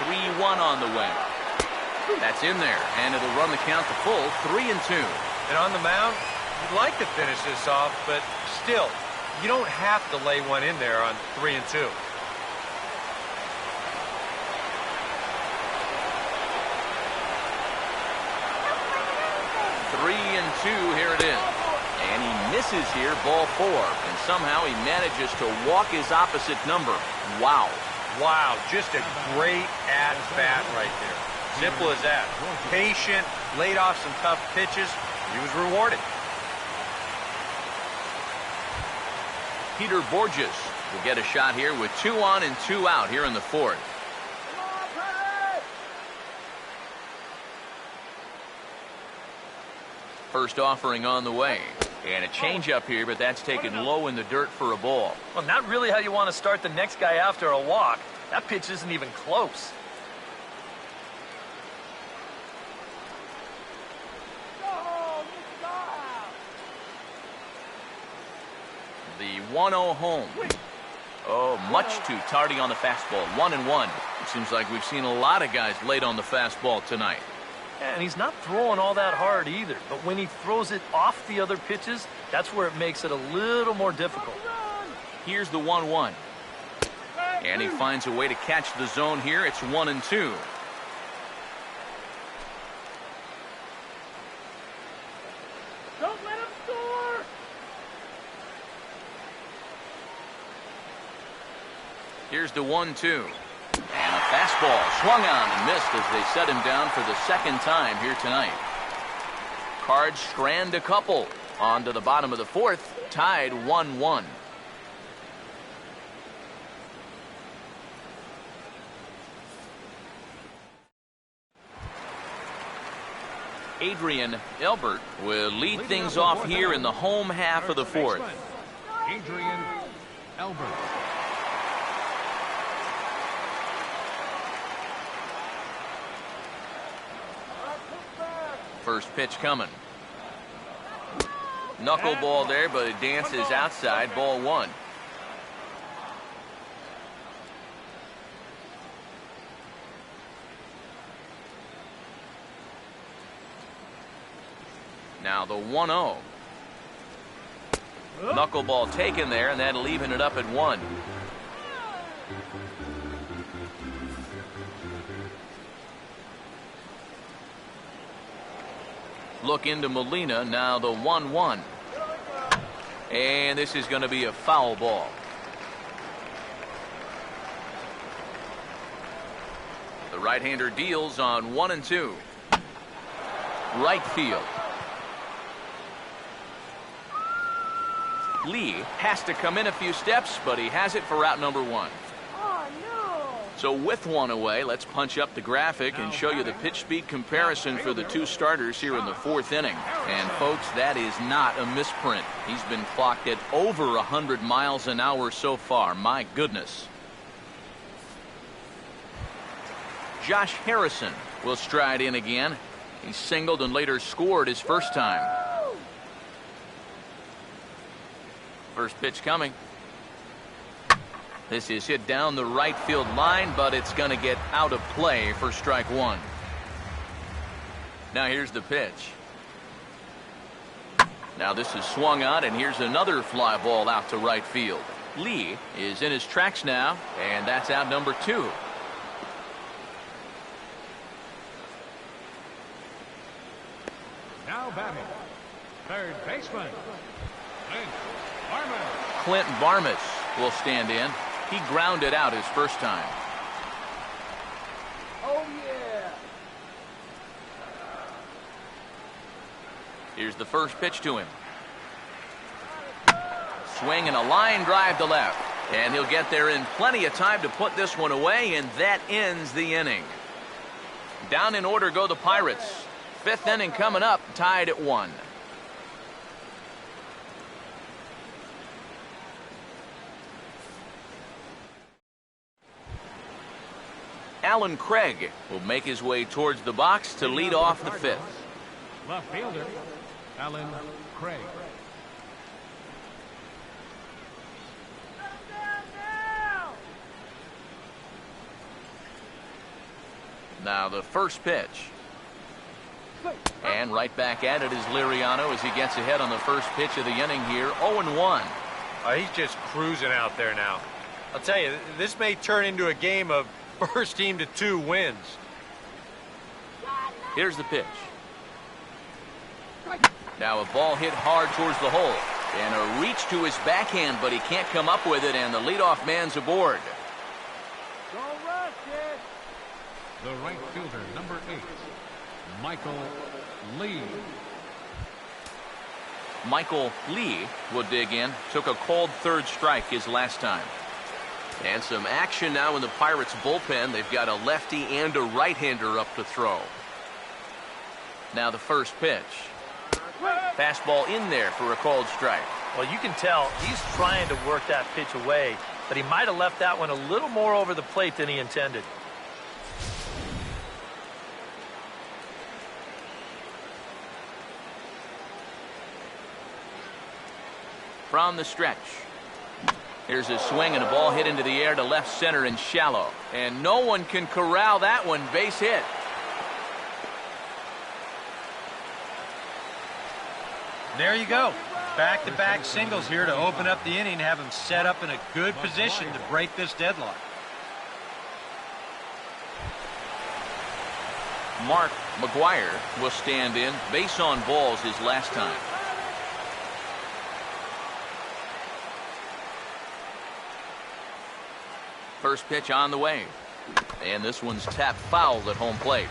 3-1 on the way. That's in there, and it'll run the count to full. 3-2. And on the mound, you'd like to finish this off, but still, you don't have to lay one in there on 3-2. 3-2, here it is. And he misses here, ball 4. And somehow he manages to walk his opposite number. Wow. Wow, just a great at-bat right there. Simple as that. Patient, laid off some tough pitches. He was rewarded. Peter Borges will get a shot here with 2 on and 2 out here in the 4th. First offering on the way. And a changeup here, but that's taken low in the dirt for a ball. Well, not really how you want to start the next guy after a walk. That pitch isn't even close. The 1-0 home. Oh, much too tardy on the fastball. 1-1. It seems like we've seen a lot of guys late on the fastball tonight. And he's not throwing all that hard either. But when he throws it off the other pitches, that's where it makes it a little more difficult. Here's the 1-1. And he finds a way to catch the zone here. It's 1-2. Don't let him score! Here's the 1-2. And a fastball swung on and missed as they set him down for the second time here tonight. Cards strand a couple on to the bottom of the 4th, tied 1-1. Adrian Elbert will lead things off here in the home half of the 4th. Adrian Elbert. First pitch coming. Knuckleball there, but it dances outside. Ball 1. Now the 1-0. Knuckleball taken there, and that'll even it up at 1. Look into Molina, now the 1-1. And this is going to be a foul ball. The right-hander deals on 1-2. Right field. Lee has to come in a few steps, but he has it for out number 1. Oh, no. So with one away, let's punch up the graphic and show you the pitch speed comparison for the two starters here in the 4th inning. And folks, that is not a misprint. He's been clocked at over 100 miles an hour so far. My goodness. Josh Harrison will stride in again. He singled and later scored his first time. First pitch coming. This is hit down the right field line, but it's going to get out of play for strike 1. Now here's the pitch. Now this is swung on, and here's another fly ball out to right field. Lee is in his tracks now, and that's out number 2. Now batting, third baseman, Clint Barmas will stand in. He grounded out his first time. Oh, yeah. Here's the first pitch to him. Swing and a line drive to left. And he'll get there in plenty of time to put this one away, and that ends the inning. Down in order go the Pirates. 5th inning coming up, tied at 1. Alan Craig will make his way towards the box to lead off the 5th. left fielder, Alan Craig. Now the first pitch. And right back at it is Liriano as he gets ahead on the first pitch of the inning here. 0-1. He's just cruising out there now. I'll tell you, this may turn into a game of first team to 2 wins. Here's the pitch. Now a ball hit hard towards the hole. And a reach to his backhand, but he can't come up with it, and the leadoff man's aboard. Don't rush it. The right fielder, number 8, Michael Lee. Michael Lee will dig in. Took a called third strike his last time. And some action now in the Pirates bullpen. They've got a lefty and a right-hander up to throw. Now the first pitch. Fastball in there for a called strike. Well, you can tell he's trying to work that pitch away, but he might have left that one a little more over the plate than he intended. From the stretch. Here's a swing and a ball hit into the air to left center and shallow. And no one can corral that one. Base hit. There you go. Back-to-back singles here to open up the inning and have him set up in a good position to break this deadlock. Mark McGuire will stand in. Base on balls his last time. First pitch on the way. And this one's tapped foul at home plate.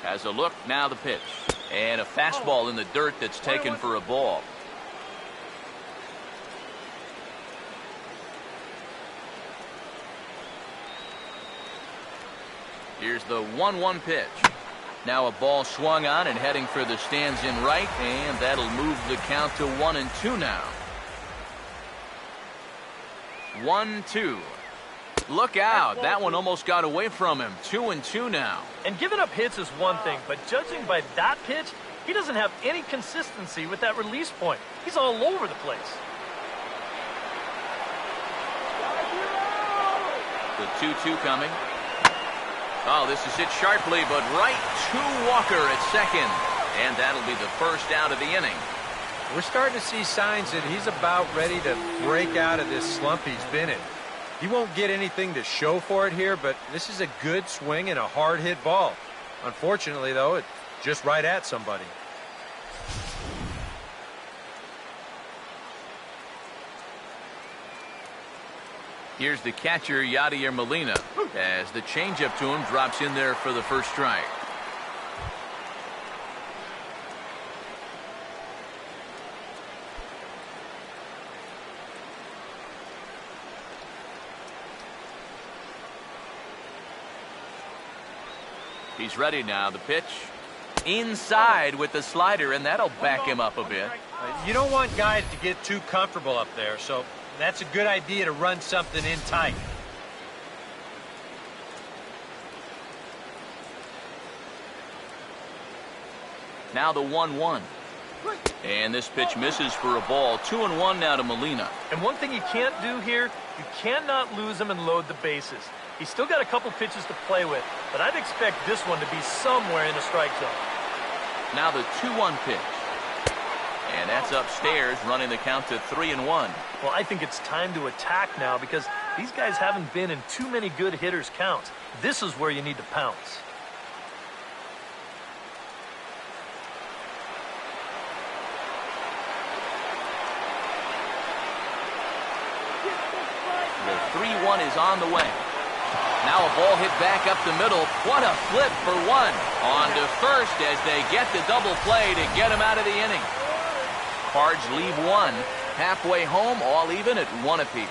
Has a look, now the pitch. And a fastball in the dirt that's taken for a ball. Here's the 1-1 pitch. Now a ball swung on and heading for the stands in right, and that'll move the count to 1-2 now. 1-2. Look out. That one almost got away from him. 2-2 now. And giving up hits is one thing, but judging by that pitch, he doesn't have any consistency with that release point. He's all over the place. The 2-2 coming. Oh, this is hit sharply, but right to Walker at second. And that'll be the first out of the inning. We're starting to see signs that he's about ready to break out of this slump he's been in. He won't get anything to show for it here, but this is a good swing and a hard hit ball. Unfortunately, though, it's just right at somebody. Here's the catcher, Yadier Molina, as the changeup to him drops in there for the first strike. He's ready now. The pitch inside with the slider, and that'll back him up a bit. You don't want guys to get too comfortable up there, so that's a good idea to run something in tight. Now the 1-1. And this pitch misses for a ball. 2-1 now to Molina. And one thing you can't do here, you cannot lose him and load the bases. He's still got a couple pitches to play with, but I'd expect this one to be somewhere in the strike zone. Now the 2-1 pitch. And that's upstairs, running the count to 3-1. Well, I think it's time to attack now because these guys haven't been in too many good hitters' counts. This is where you need to pounce. The 3-1 is on the way. Now a ball hit back up the middle. What a flip for one. On to first as they get the double play to get him out of the inning. Cards leave one. Halfway home, all even at 1 apiece.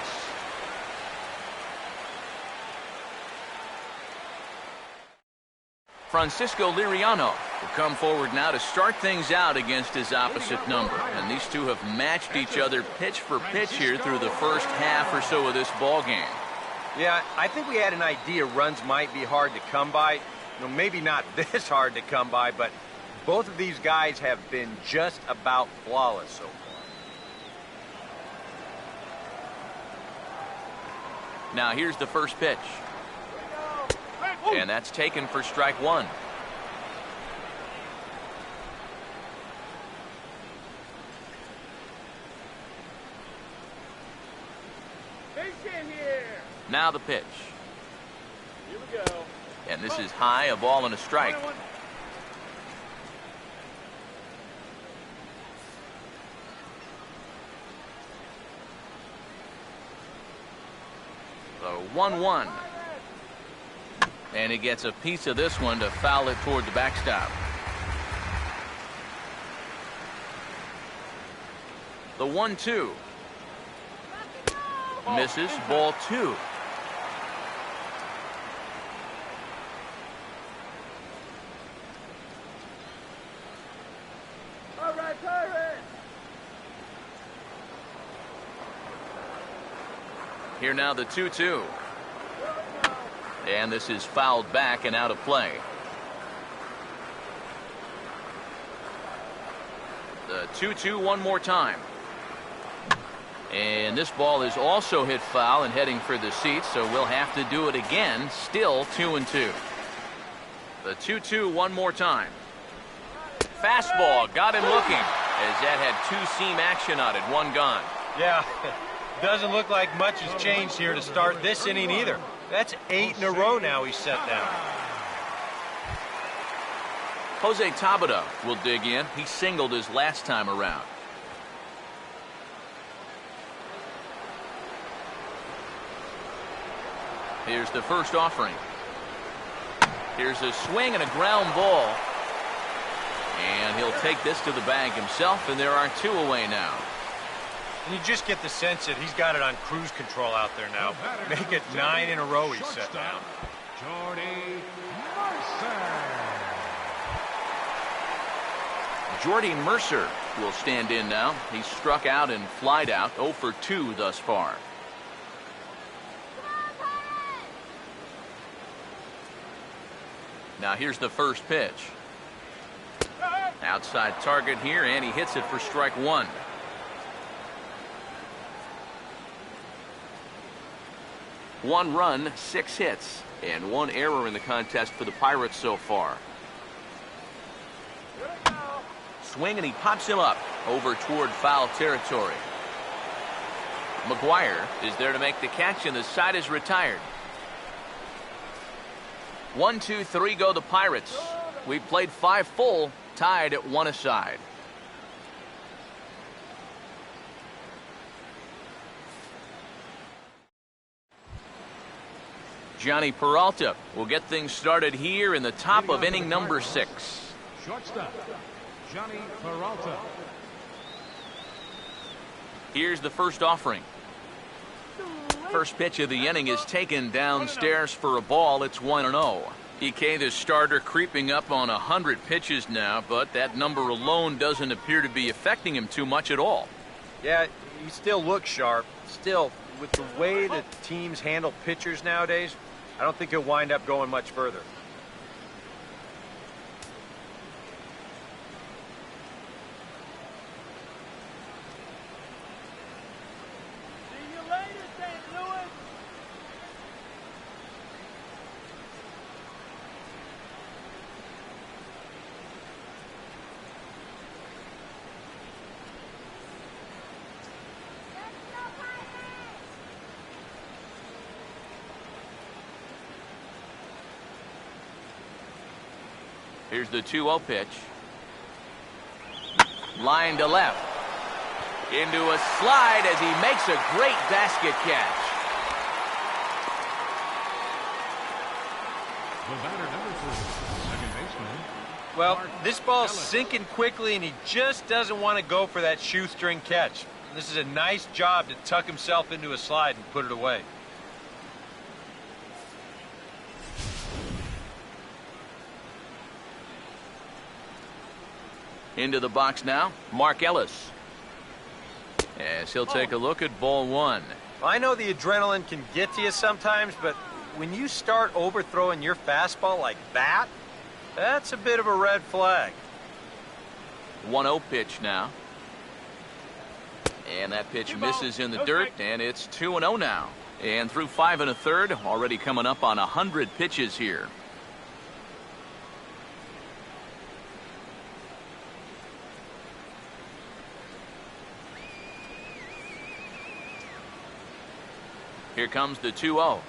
Francisco Liriano will come forward now to start things out against his opposite number. And these two have matched each other pitch for pitch here through the first half or so of this ball game. Yeah, I think we had an idea runs might be hard to come by. You know, maybe not this hard to come by, but both of these guys have been just about flawless so far. Now here's the first pitch. And that's taken for strike one. Now the pitch. Here we go. And this is high, a ball and a strike. The 1-1. And he gets a piece of this one to foul it toward the backstop. The 1-2. Misses, ball 2. All right, Pirates. Here now the 2-2. And this is fouled back and out of play. The 2-2 one more time. And this ball is also hit foul and heading for the seats, so we'll have to do it again. Still 2-2. The 2-2 one more time. Fastball got him looking as that had two-seam action on it. One gone. Yeah, doesn't look like much has changed here to start this inning either. That's 8 in a row now he's set down. Jose Tabata will dig in. He singled his last time around. Here's the first offering. Here's a swing and a ground ball. And he'll take this to the bag himself, and there are 2 away now. And you just get the sense that he's got it on cruise control out there now. Make it 9 in a row he's set down. Jordy Mercer will stand in now. He's struck out and flied out. 0 for 2 thus far. Now here's the first pitch. Outside target here, and he hits it for strike 1. One run, 6 hits, and 1 error in the contest for the Pirates so far. Swing, and he pops him up over toward foul territory. McGuire is there to make the catch, and the side is retired. 1, 2, 3 go the Pirates. We played 5 full, tied at 1 aside. Johnny Peralta will get things started here in the top of inning number 6. Shortstop, Johnny Peralta. Here's the first offering. First pitch of the inning is taken downstairs for a ball. It's 1-0. EK, the starter, creeping up on 100 pitches now, but that number alone doesn't appear to be affecting him too much at all. Yeah, he still looks sharp. Still, with the way that teams handle pitchers nowadays, I don't think he'll wind up going much further. See you later, St. Louis. Here's the 2-0 pitch. Line to left. Into a slide as he makes a great basket catch. The batter, number 3, second baseman. Well, this ball's sinking quickly, and he just doesn't want to go for that shoestring catch. This is a nice job to tuck himself into a slide and put it away. Into the box now, Mark Ellis. As he'll take a look at ball 1. I know the adrenaline can get to you sometimes, but when you start overthrowing your fastball like that, that's a bit of a red flag. 1-0 pitch now. And that pitch misses in the dirt, and it's 2-0 now. And through 5 1/3, already coming up on 100 pitches here. Here comes the 2-0.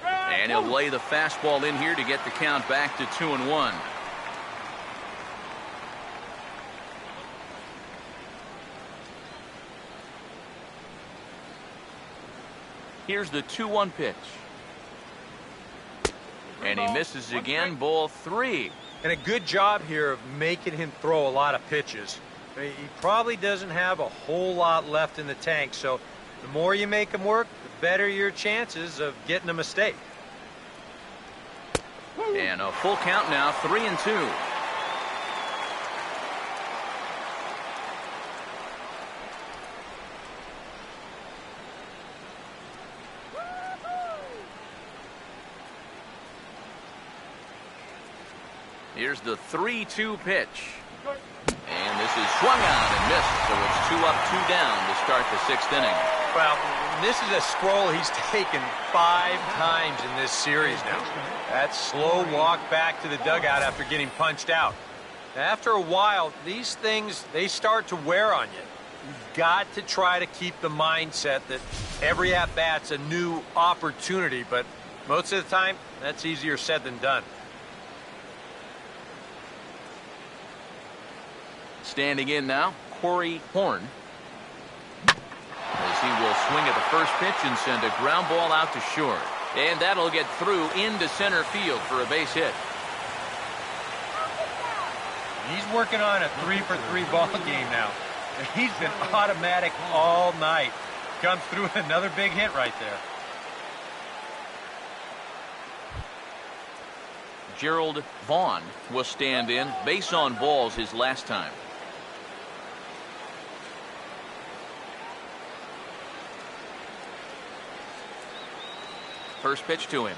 And he'll lay the fastball in here to get the count back to 2-1. Here's the 2-1 pitch. And he misses again, ball 3. And a good job here of making him throw a lot of pitches. He probably doesn't have a whole lot left in the tank, so the more you make him work, the better your chances of getting a mistake. And a full count now, 3-2. Here's the 3-2 pitch. And this is swung on and missed, so it's 2 up, 2 down to start the 6th inning. Well, this is a scroll he's taken 5 times in this series now. That slow walk back to the dugout after getting punched out. After a while, these things, they start to wear on you. You've got to try to keep the mindset that every at-bat's a new opportunity, but most of the time, that's easier said than done. Standing in now, Corey Horn. As he will swing at the first pitch and send a ground ball out to short. And that'll get through into center field for a base hit. He's working on a 3-for-3 ball game now. He's been automatic all night. Comes through with another big hit right there. Gerald Vaughn will stand in. Base on balls his last time. First pitch to him.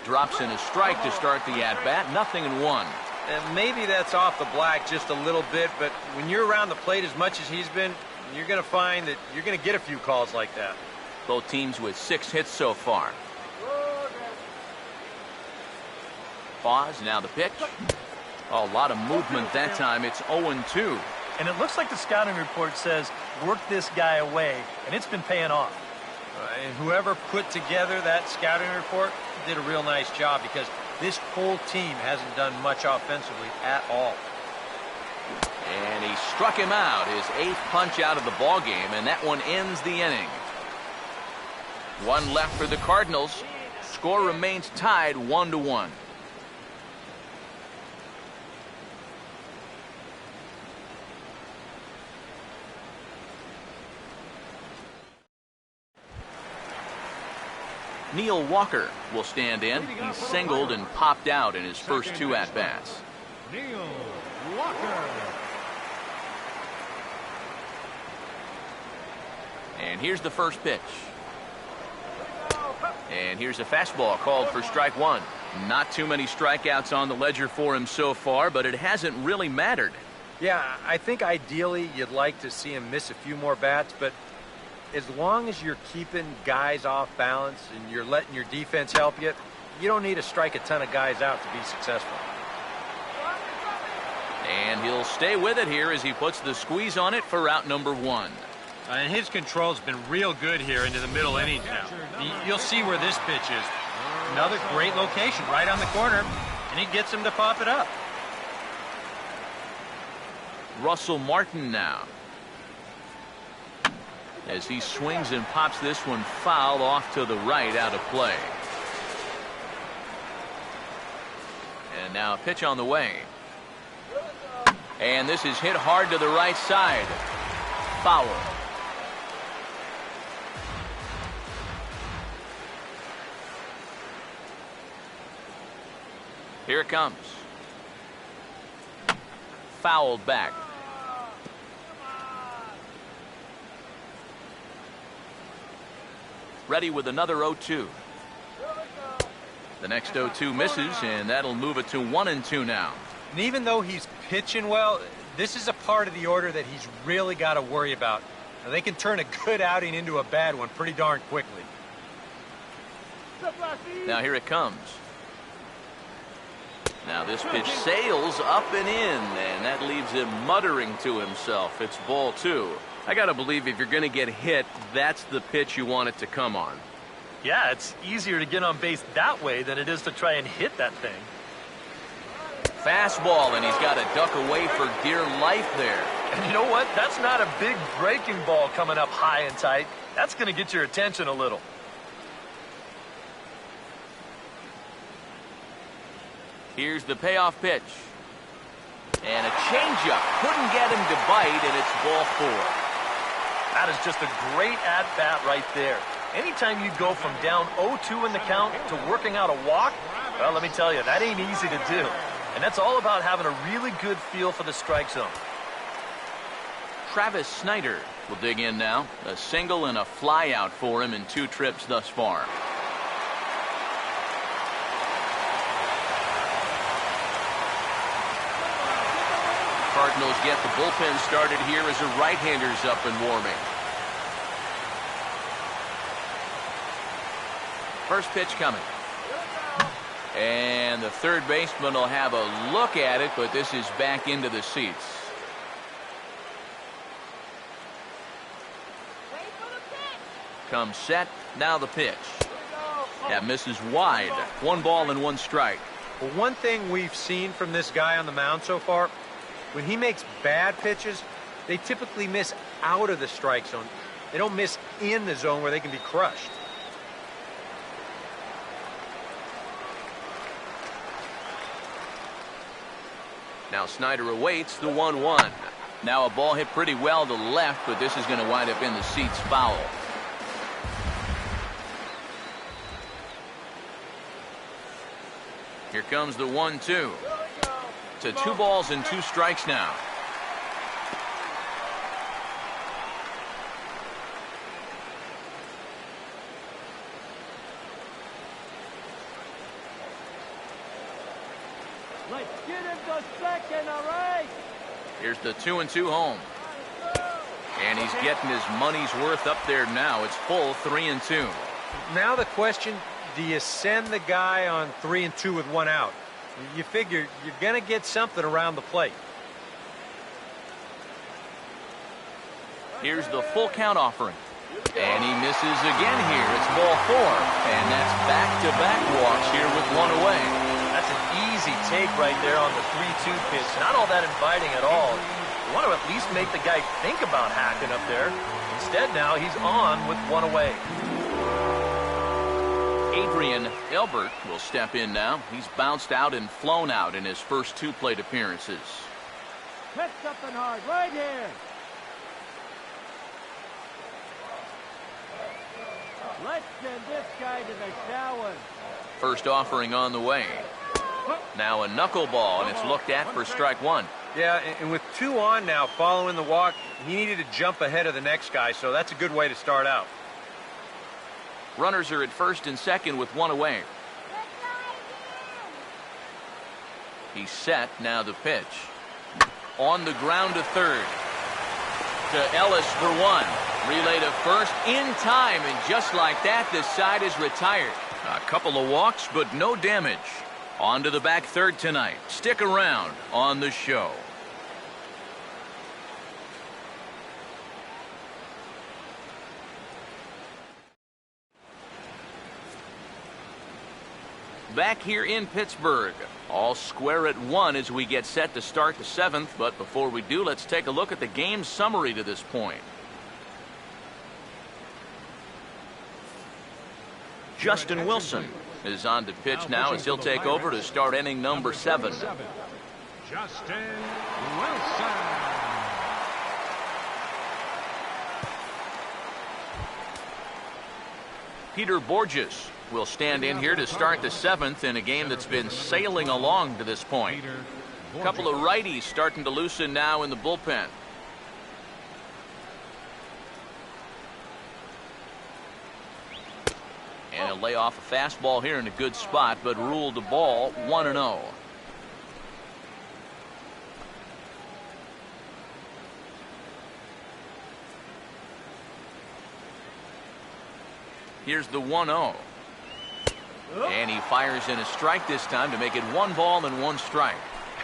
Drops in a strike to start the at-bat. 0-1. And maybe that's off the black just a little bit, but when you're around the plate as much as he's been, you're going to find that you're going to get a few calls like that. Both teams with 6 hits so far. Pause, now the pitch. A lot of movement that time. It's 0-2. And it looks like the scouting report says worked this guy away, and it's been paying off. And whoever put together that scouting report did a real nice job, because this whole team hasn't done much offensively at all. And he struck him out, his 8th punch out of the ball game, and that one ends the inning. One left for the Cardinals. Score remains tied 1-1. Neil Walker will stand in. He singled and popped out in his first 2 at-bats. Neil Walker. And here's the first pitch. And here's a fastball called for strike 1. Not too many strikeouts on the ledger for him so far, but it hasn't really mattered. Yeah, I think ideally you'd like to see him miss a few more bats, but as long as you're keeping guys off balance and you're letting your defense help you, you don't need to strike a ton of guys out to be successful. And he'll stay with it here as he puts the squeeze on it for out number 1. And his control's been real good here into the middle innings now. You'll see where this pitch is. Another great location right on the corner, and he gets him to pop it up. Russell Martin now, as he swings and pops this one foul off to the right, out of play. And now a pitch on the way. And this is hit hard to the right side. Foul. Here it comes. Fouled back. Ready with another 0-2. The next 0-2 misses, and that'll move it to 1-2 now. And even though he's pitching well, this is a part of the order that he's really got to worry about. Now, they can turn a good outing into a bad one pretty darn quickly. Now here it comes. Now this pitch sails up and in, and that leaves him muttering to himself. It's ball 2. I got to believe if you're going to get hit, that's the pitch you want it to come on. Yeah, it's easier to get on base that way than it is to try and hit that thing. Fastball, and he's got to duck away for dear life there. And you know what? That's not a big breaking ball coming up high and tight. That's going to get your attention a little. Here's the payoff pitch. And a changeup. Couldn't get him to bite, and it's ball 4. That is just a great at-bat right there. Anytime you go from down 0-2 in the count to working out a walk, well, let me tell you, that ain't easy to do. And that's all about having a really good feel for the strike zone. Travis Snyder will dig in now. A single and a fly out for him in 2 trips thus far. Cardinals get the bullpen started here as a right-hander's up and warming. First pitch coming. And the third baseman will have a look at it, but this is back into the seats. Comes set. Now the pitch. That misses wide. 1 ball and 1 strike. Well, one thing we've seen from this guy on the mound so far, when he makes bad pitches, they typically miss out of the strike zone. They don't miss in the zone where they can be crushed. Now Snyder awaits the 1-1. Now a ball hit pretty well to left, but this is going to wind up in the seats foul. Here comes the 1-2. To 2 balls and 2 strikes now. Let's get him to second, all right? Here's the 2-2 home. And he's getting his money's worth up there now. It's full 3-2. Now the question, do you send the guy on 3-2 with 1 out? You figure you're going to get something around the plate. Here's the full count offering. And he misses again here. It's ball 4. And that's back-to-back walks here with one away. That's an easy take right there on the 3-2 pitch. Not all that inviting at all. You want to at least make the guy think about hacking up there. Instead now he's on with one away. Adrian Elbert will step in now. He's bounced out and flown out in his first 2 plate appearances. Hit something hard right here. Let's send this guy to the shower. First offering on the way. Now a knuckleball, and it's looked at for strike 1. Yeah, and with 2 on now following the walk, he needed to jump ahead of the next guy, so that's a good way to start out. Runners are at first and second with one away. He's set. Now the pitch. On the ground to third. To Ellis for 1. Relay to first in time, and just like that, the side is retired. A couple of walks, but no damage. On to the back third tonight. Stick around on the show. Back here in Pittsburgh, all square at 1 as we get set to start the 7th. But before we do, let's take a look at the game summary to this point. Justin Wilson is on to pitch now as he'll take over to start inning number 7. Justin Wilson. Peter Borges will stand in here to start the 7th in a game that's been sailing along to this point. A couple of righties starting to loosen now in the bullpen. And he'll lay off a fastball here in a good spot, but ruled the ball 1-0. Here's the 1-0. And he fires in a strike this time to make it 1 ball and 1 strike.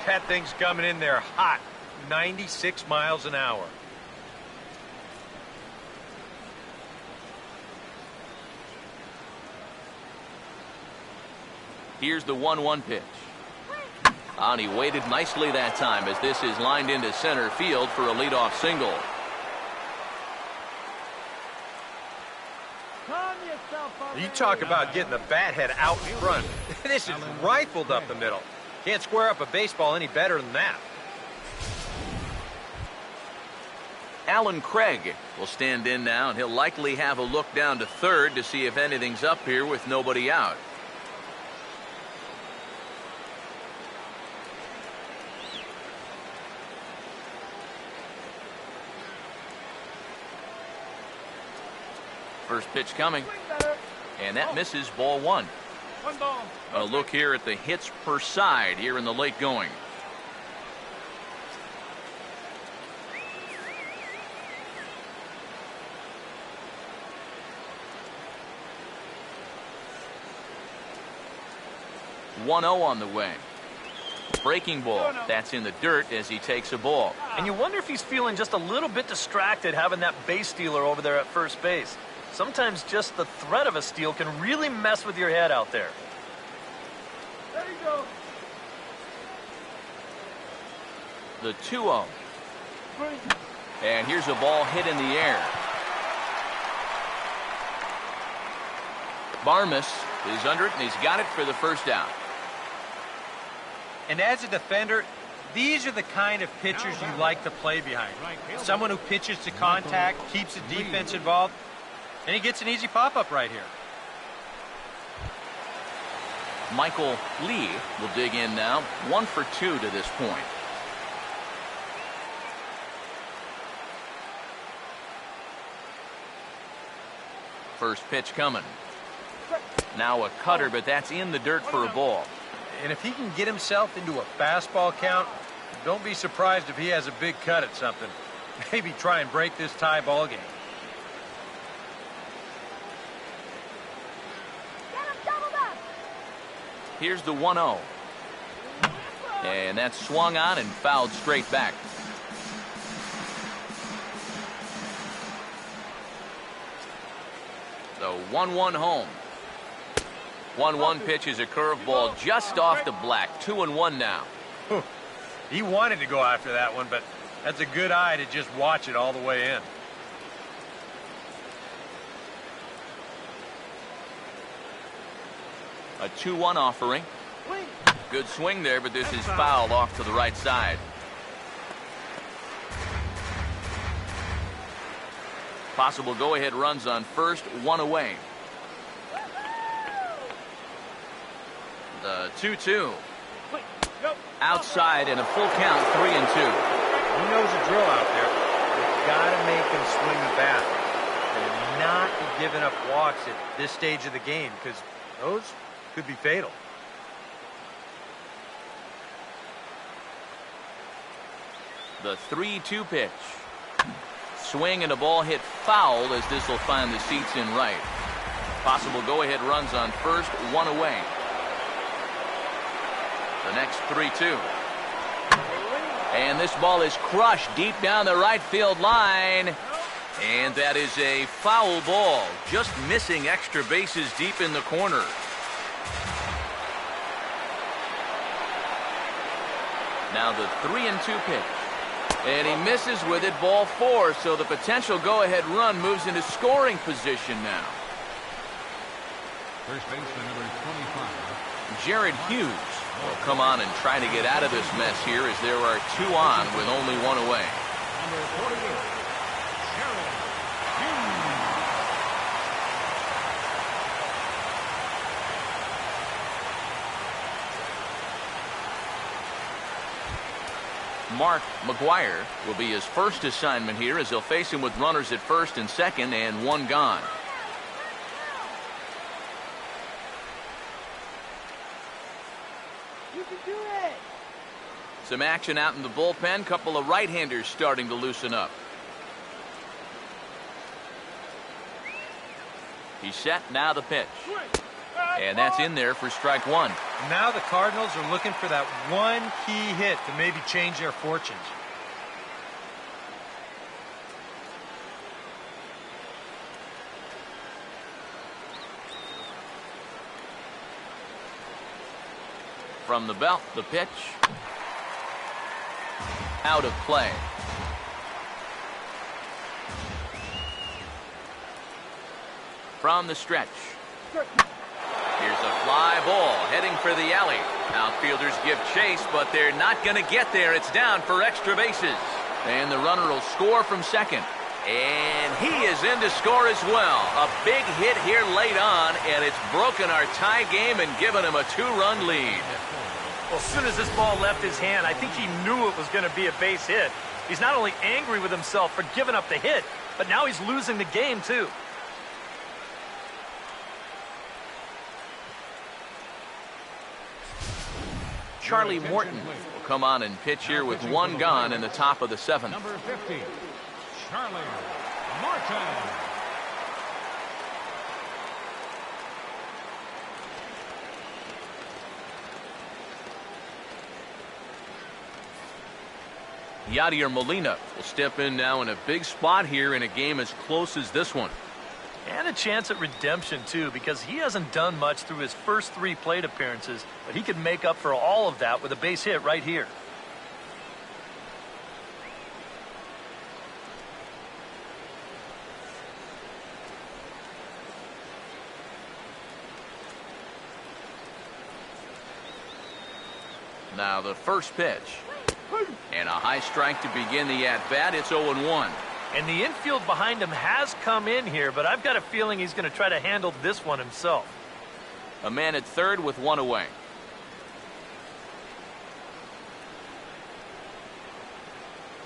That thing's coming in there hot. 96 miles an hour. Here's the 1-1 pitch. And he waited nicely that time as this is lined into center field for a leadoff single. You talk about getting the bat head out in front. This is rifled up the middle. Can't square up a baseball any better than that. Alan Craig will stand in now, and he'll likely have a look down to third to see if anything's up here with nobody out. First pitch coming. And that misses, ball 1. A look here at the hits per side here in the late going. .1-0 on the way. Breaking ball. That's in the dirt as he takes a ball. And you wonder if he's feeling just a little bit distracted having that base stealer over there at first base. Sometimes just the threat of a steal can really mess with your head out there. There you go. The 2-0. And here's a ball hit in the air. Barmes is under it, and he's got it for the first down. And as a defender, these are the kind of pitchers you like to play behind. Someone who pitches to contact, keeps the defense involved, and he gets an easy pop-up right here. Michael Lee will dig in now. 1 for 2 to this point. First pitch coming. Now a cutter, but that's in the dirt for a ball. And if he can get himself into a fastball count, don't be surprised if he has a big cut at something. Maybe try and break this tie ball game. Here's the 1-0. And that's swung on and fouled straight back. 1-1 home. 1-1 pitch is a curveball just off the black. 2-1 now. He wanted to go after that one, but that's a good eye to just watch it all the way in. A 2-1 offering. Good swing there, but this is fouled off to the right side. Possible go-ahead runs on first, 1 away. The 2-2. Outside and a full count, 3-2. He knows the drill out there. You've got to make him swing the bat and not be giving up walks at this stage of the game, because those could be fatal. The 3-2 pitch. Swing and a ball hit foul as this will find the seats in right. Possible go-ahead runs on first, 1 away. The next 3-2. And this ball is crushed deep down the right field line. And that is a foul ball. Just missing extra bases deep in the corner. Now the 3-2 pitch. And he misses with it, ball 4. So the potential go-ahead run moves into scoring position now. First baseman number 25. Jared Hughes will come on and try to get out of this mess here as there are 2 on with only 1 away. Number 48, Jared Hughes. Mark McGuire will be his first assignment here as he'll face him with runners at first and second and 1 gone. You can do it. Some action out in the bullpen. Couple of right-handers starting to loosen up. He's set. Now the pitch. And that's in there for strike 1. Now the Cardinals are looking for that one key hit to maybe change their fortunes. From the belt, the pitch. Out of play. From the stretch. Here's a fly ball heading for the alley. Outfielders give chase, but they're not going to get there. It's down for extra bases. And the runner will score from second. And he is in to score as well. A big hit here late on, and it's broken our tie game and given him a 2-run lead. Well, as soon as this ball left his hand, I think he knew it was going to be a base hit. He's not only angry with himself for giving up the hit, but now he's losing the game, too. Charlie Morton will come on and pitch here with 1 gone in the top of the 7th. Number 50, Charlie Morton. Yadier Molina will step in now in a big spot here in a game as close as this one. And a chance at redemption, too, because he hasn't done much through his first 3 plate appearances, but he could make up for all of that with a base hit right here. Now the first pitch. And a high strike to begin the at-bat. It's 0-1. And the infield behind him has come in here, but I've got a feeling he's going to try to handle this one himself. A man at third with 1 away.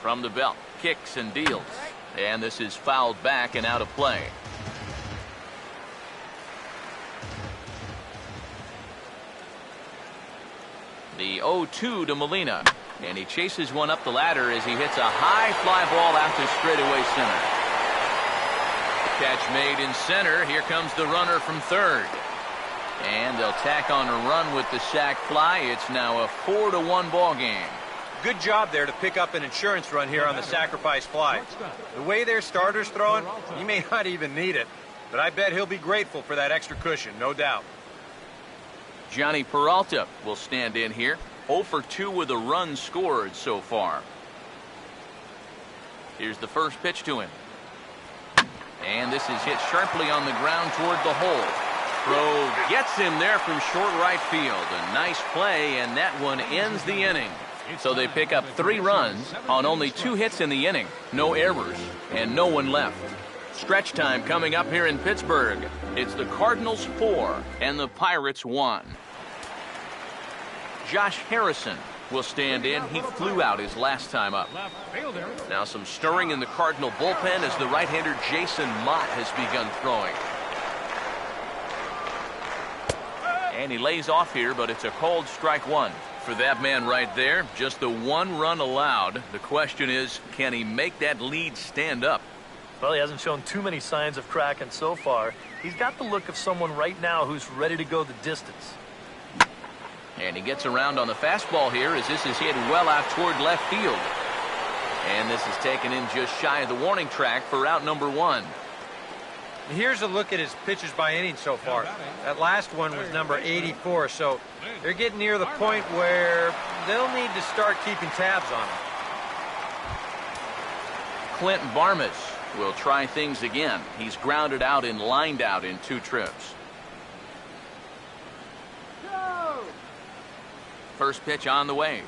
From the belt, kicks and deals. And this is fouled back and out of play. The 0-2 to Molina. And he chases one up the ladder as he hits a high fly ball out to straightaway center. Catch made in center. Here comes the runner from third. And they'll tack on a run with the sac fly. It's now a 4-1 ball game. Good job there to pick up an insurance run here on the sacrifice fly. The way their starter's throwing, he may not even need it. but I bet he'll be grateful for that extra cushion, no doubt. Johnny Peralta will stand in here. 0 for 2 with a run scored so far. Here's the first pitch to him. And this is hit sharply on the ground toward the hole. Throw gets him there from short right field. A nice play, and that one ends the inning. So they pick up 3 runs on only 2 hits in the inning. No errors, and no one left. Stretch time coming up here in Pittsburgh. It's the Cardinals 4 and the Pirates 1. Josh Harrison will stand in. He flew out his last time up. Now some stirring in the Cardinal bullpen as the right-hander Jason Mott has begun throwing. And he lays off here, but it's a cold strike 1. For that man right there, just the 1 run allowed. The question is, can he make that lead stand up? Well, he hasn't shown too many signs of cracking so far. He's got the look of someone right now who's ready to go the distance. And he gets around on the fastball here as this is hit well out toward left field. And this is taken in just shy of the warning track for out number 1. Here's a look at his pitches by inning so far. That last one was number 84, so they're getting near the point where they'll need to start keeping tabs on him. Clint Barmes will try things again. He's grounded out and lined out in 2 trips. First pitch on the way.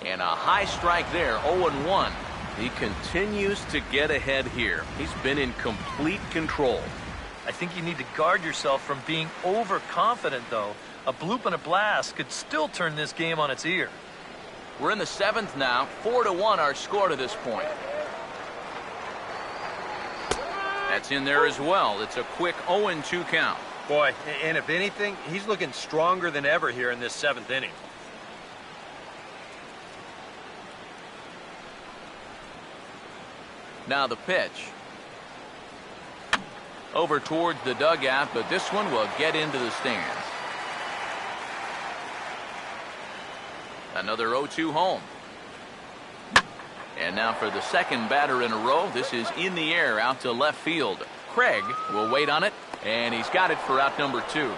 And a high strike there, 0-1. He continues to get ahead here. He's been in complete control. I think you need to guard yourself from being overconfident, though. A bloop and a blast could still turn this game on its ear. We're in the 7th now. 4-1 our score to this point. That's in there as well. It's a quick 0-2 count. Boy, and if anything, he's looking stronger than ever here in this 7th inning. Now the pitch. Over towards the dugout, but this one will get into the stands. Another 0-2 home. And now for the second batter in a row, this is in the air out to left field. Craig will wait on it, and he's got it for out number 2.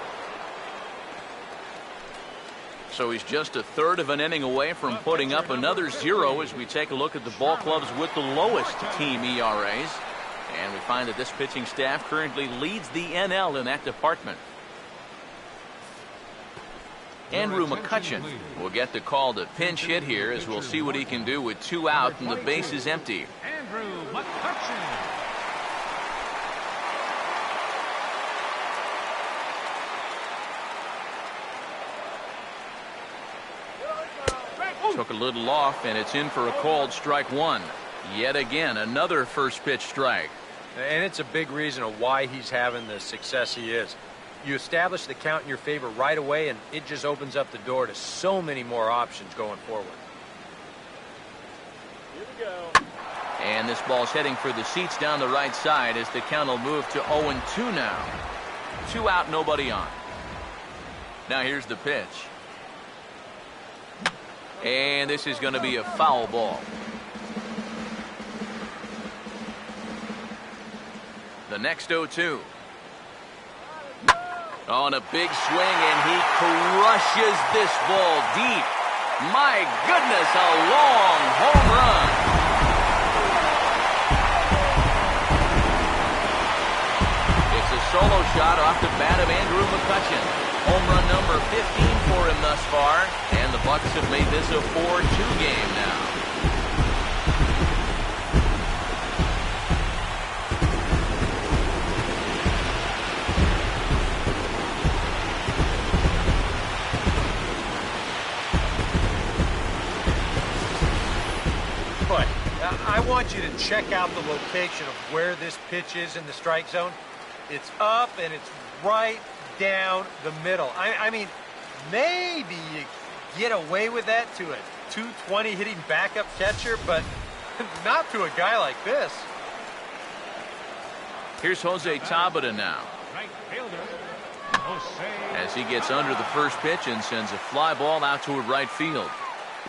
So he's just a third of an inning away from putting up another 0 as we take a look at the ball clubs with the lowest team ERAs. And we find that this pitching staff currently leads the NL in that department. Andrew McCutchen will get the call to pinch hit here as we'll see what he can do with 2 out and the base is empty. Andrew McCutchen. Took a little off, and it's in for a called strike 1. Yet again, another first pitch strike. And it's a big reason of why he's having the success he is. You establish the count in your favor right away, and it just opens up the door to so many more options going forward. Here we go. And this ball's heading for the seats down the right side as the count will move to 0-2 now. 2 out, nobody on. Now here's the pitch. And this is going to be a foul ball. The next 0-2. On a big swing, and he crushes this ball deep. My goodness, a long home run. It's a solo shot off the bat of Andrew McCutchen. Home run number 15 for him thus far, and the Bucks have made this a 4-2 game now. But I want you to check out the location of where this pitch is in the strike zone. It's up and it's right down the middle. I mean, maybe you get away with that to a 220 hitting backup catcher, but not to a guy like this. Here's Jose Tabata now. Right fielder, Jose. As he gets under the first pitch and sends a fly ball out toward right field.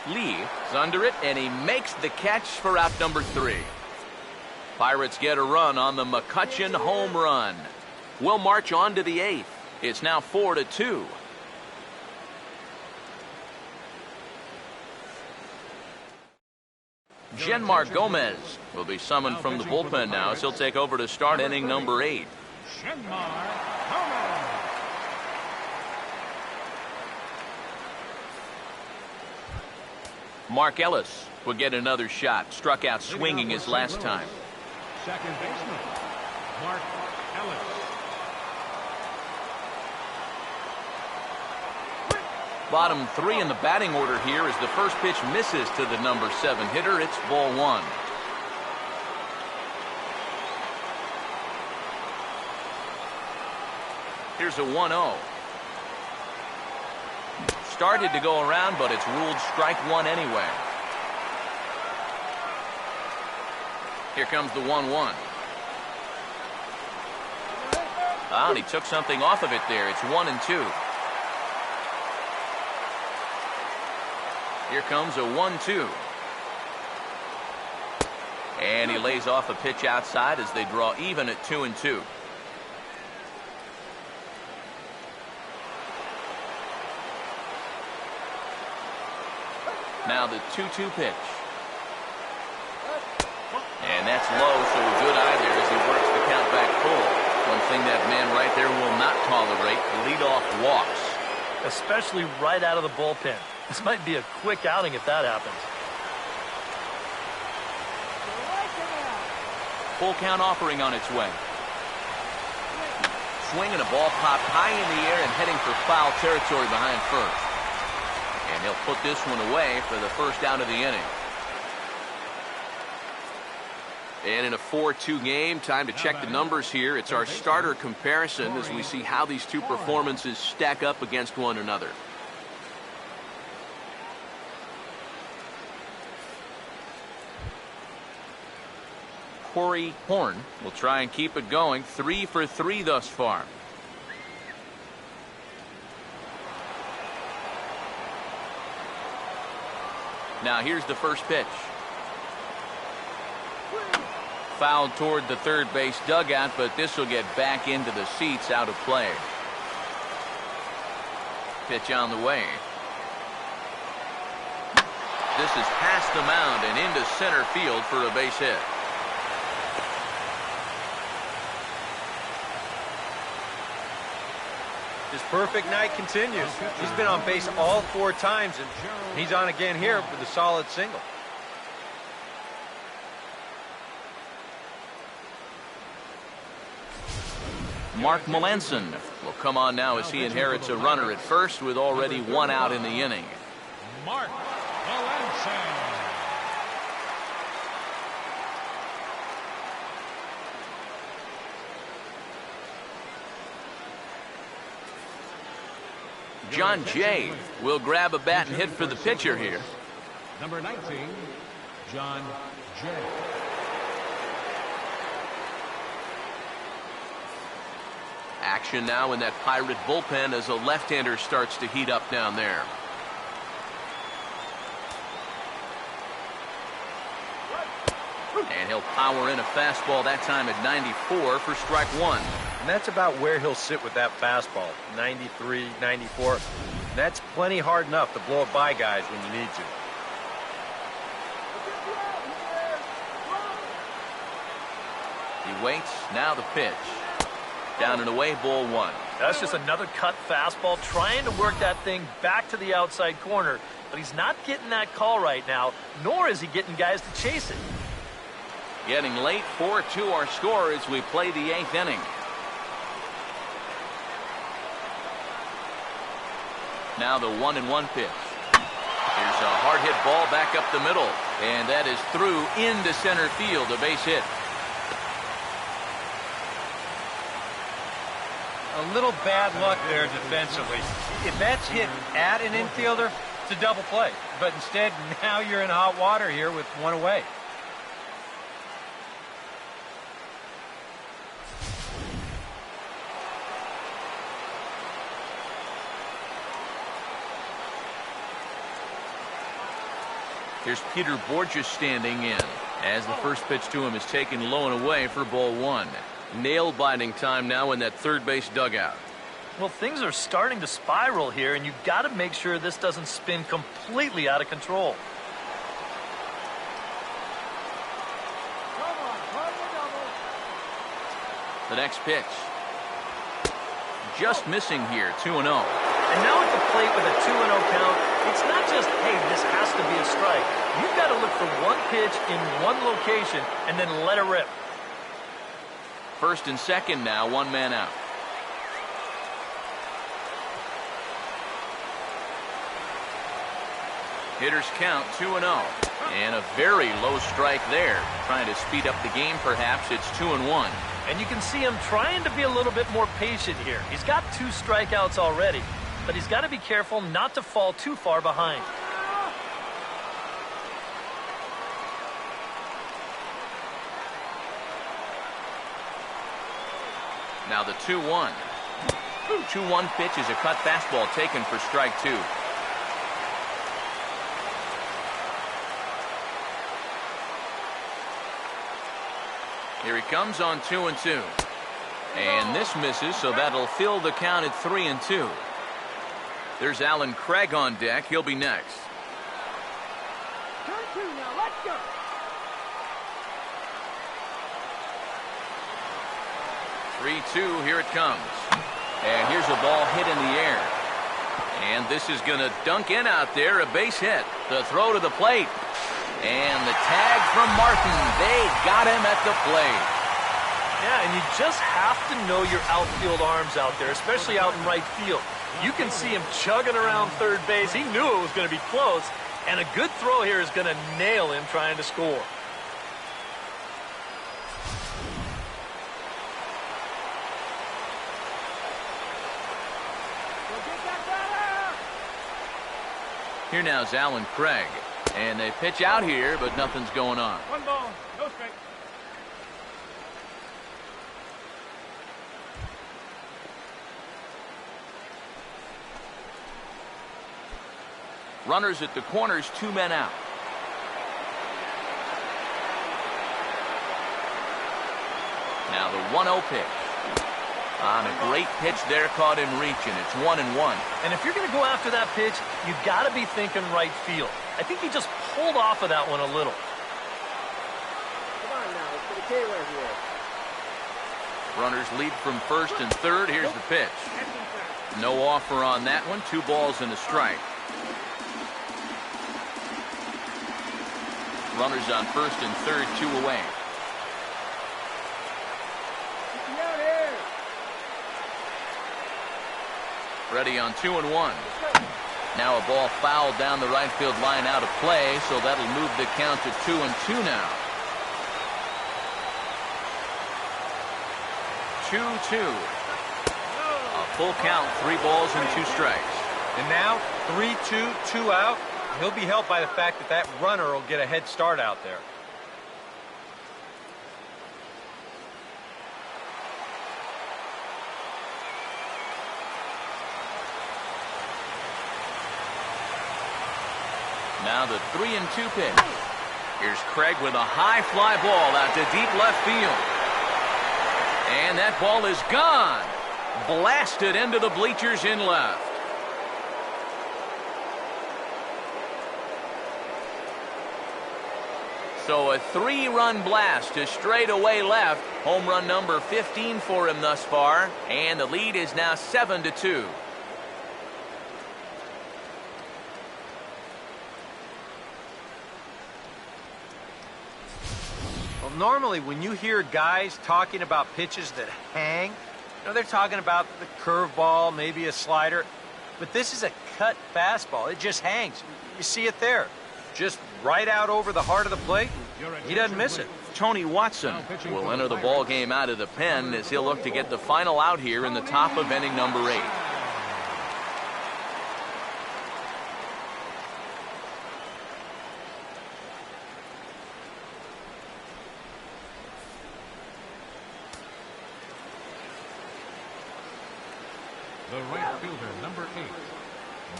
Lee is under it, and he makes the catch for out number 3. Pirates get a run on the McCutcheon home run. We'll march on to the 8th. It's now 4-2. Genmar Gomez will be summoned from the bullpen now as he'll take over to start inning number 8. Genmar Gomez. Mark Ellis will get another shot. Struck out swinging his last time. Second baseman, Mark Ellis. Bottom 3 in the batting order here as the first pitch misses to the number 7 hitter. It's ball 1. Here's a 1-0. Started to go around, but it's ruled strike 1 anyway. Here comes the 1-1. And he took something off of it there. It's 1-2. Here comes a 1-2. And he lays off a pitch outside as they draw even at 2-2. Now the 2-2 pitch. And that's low, so a good eye there as he works the count back full. One thing that man right there will not tolerate, leadoff walks. Especially right out of the bullpen. This might be a quick outing if that happens. Full count offering on its way. Swing and a ball popped high in the air and heading for foul territory behind first. And he'll put this one away for the first out of the inning. And in a 4-2 game, time to check the numbers here. It's our starter comparison as we see how these two performances stack up against one another. Corey Horn will try and keep it going. 3 for 3 thus far. Now here's the first pitch. Fouled toward the third base dugout, but this will get back into the seats, out of play. Pitch on the way. This is past the mound and into center field for a base hit. His perfect night continues. He's been on base all 4 times, and he's on again here with a solid single. Mark Melanson will come on now as he inherits a runner at first with already 1 out in the inning. Mark Melanson. John Jay will grab a bat and hit for the pitcher here. Number 19, John Jay. Action now in that Pirate bullpen as a left-hander starts to heat up down there. And he'll power in a fastball that time at 94 for strike 1. And that's about where he'll sit with that fastball, 93, 94. That's plenty hard enough to blow it by guys when you need to. He waits, now the pitch. Down and away, ball 1. That's just another cut fastball, trying to work that thing back to the outside corner. But he's not getting that call right now, nor is he getting guys to chase it. Getting late, 4-2 our score as we play the 8th inning. Now the 1-1 pitch. Here's a hard hit ball back up the middle, and that is through into center field, a base hit. A little bad luck there defensively. If that's hit at an infielder, it's a double play. But instead, now you're in hot water here with 1 away. Here's Peter Borges standing in. As the first pitch to him is taken low and away for ball one. Nail-biting time now in that third base dugout. Well, things are starting to spiral here, and you've got to make sure this doesn't spin completely out of control. The next pitch. Just missing here, 2-0. And now at the plate with a 2-0 count, it's not just, hey, this has to be a strike. You've got to look for one pitch in one location and then let it rip. First and second now, one man out. Hitters count 2-0. And a very low strike there. Trying to speed up the game, perhaps. It's 2-1. And you can see him trying to be a little bit more patient here. He's got 2 strikeouts already, but he's got to be careful not to fall too far behind. Now the 2-1. 2-1 pitch is a cut fastball taken for strike 2. Here he comes on 2-2. And this misses, so that'll fill the count at 3-2. There's Alan Craig on deck. He'll be next. Turn 2 now, let's go. Here it comes. And here's a ball hit in the air. And this is going to dunk in out there, a base hit. The throw to the plate. And the tag from Martin. They got him at the plate. Yeah, and you just have to know your outfield arms out there, especially out in right field. You can see him chugging around third base. He knew it was going to be close. And a good throw here is going to nail him trying to score. Here now is Alan Craig. And they pitch out here, but nothing's going on. 1 ball, no strike. Runners at the corners, 2 men out. Now the 1-0 pitch. On a great pitch there, caught him reaching. It's 1-1. And if you're going to go after that pitch, you've got to be thinking right field. I think he just pulled off of that one a little. Come on now, it's for the K right here. Runners lead from first and third. Here's the pitch. No offer on that one. 2 balls and a strike. Runners on first and third, 2 away. Out here. Ready on 2-1. Now a ball fouled down the right field line out of play, so that'll move the count to 2-2 now. 2-2. A full count, 3 balls and 2 strikes. And now 3-2, 2 out. He'll be helped by the fact that that runner will get a head start out there. Now the 3-2 pitch. Here's Craig with a high fly ball out to deep left field. And that ball is gone. Blasted into the bleachers in left. So a 3-run blast to straightaway left. Home run number 15 for him thus far. And the lead is now 7-2. Well, normally when you hear guys talking about pitches that hang, they're talking about the curveball, maybe a slider. But this is a cut fastball. It just hangs. You see it there. Just right out over the heart of the plate. He doesn't miss it. Tony Watson will enter the ball game out of the pen as he'll look to get the final out here in the top of inning number 8. The right fielder, number 8,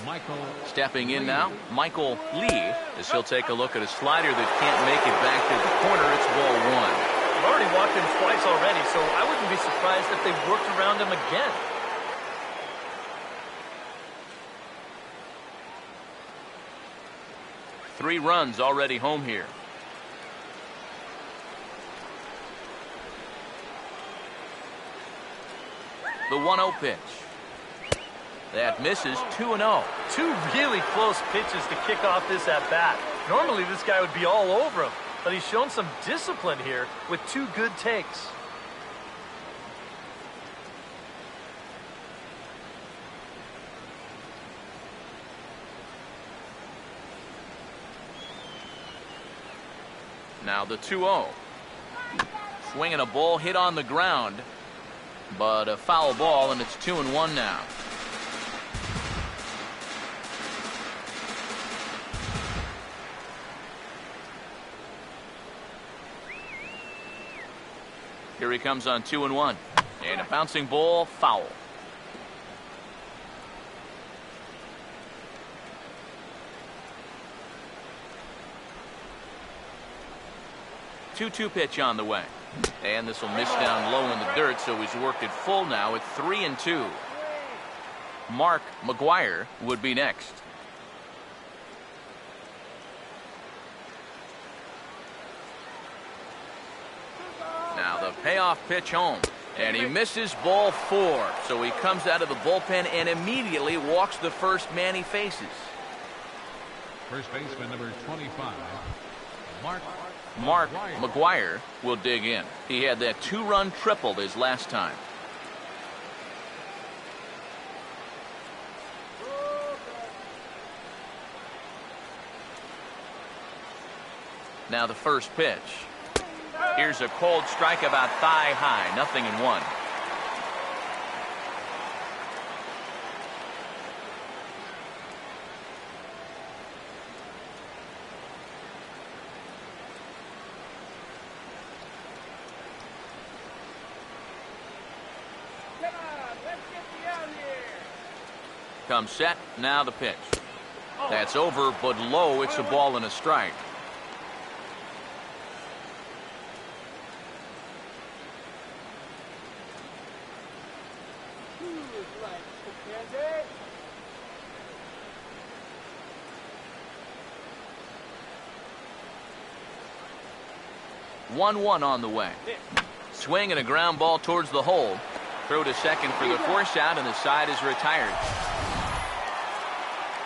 Michael. Stepping in now, Michael Lee, as he'll take a look at a slider that can't make it back to the corner. It's ball one. They've already walked him twice already, so I wouldn't be surprised if they worked around him again. Three runs already home here. The 1-0 pitch. That misses. 2-0. Two really close pitches to kick off this at-bat. Normally this guy would be all over him, but he's shown some discipline here with two good takes. Now the 2-0. Swinging a ball hit on the ground, but a foul ball, and it's 2-1 now. Here he comes on 2-1. And a bouncing ball, foul. Two-two pitch on the way. And this will miss down low in the dirt, so he's worked it full now at 3-2. Mark McGuire would be next. Now the payoff pitch home. And he misses ball 4. So he comes out of the bullpen and immediately walks the first man he faces. First baseman number 25, Mark McGuire will dig in. He had that 2-run triple his last time. Now the first pitch. Here's a cold strike about thigh high. 0-1. Comes set. Now the pitch. That's over, but low. It's a ball and a strike. One on the way. Swing and a ground ball towards the hole. Throw to second for the force out, and the side is retired.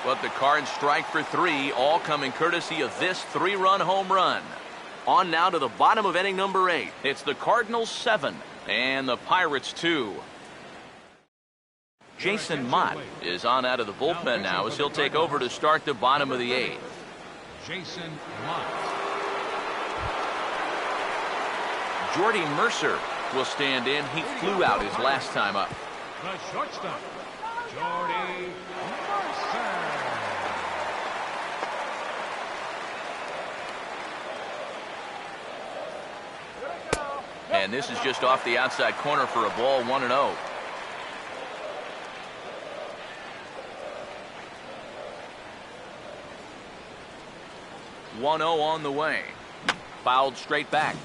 But the Cards strike for 3, all coming courtesy of this 3-run home run. On now to the bottom of inning number 8. It's the Cardinals 7 and the Pirates 2. Jason Mott is on out of the bullpen now as he'll take over to start the bottom of the 8th. Jason Mott. Jordy Mercer will stand in. He flew out his last time up. The shortstop, Jordy Mercer. And this is just off the outside corner for a ball. 1-0. On the way. Fouled straight back.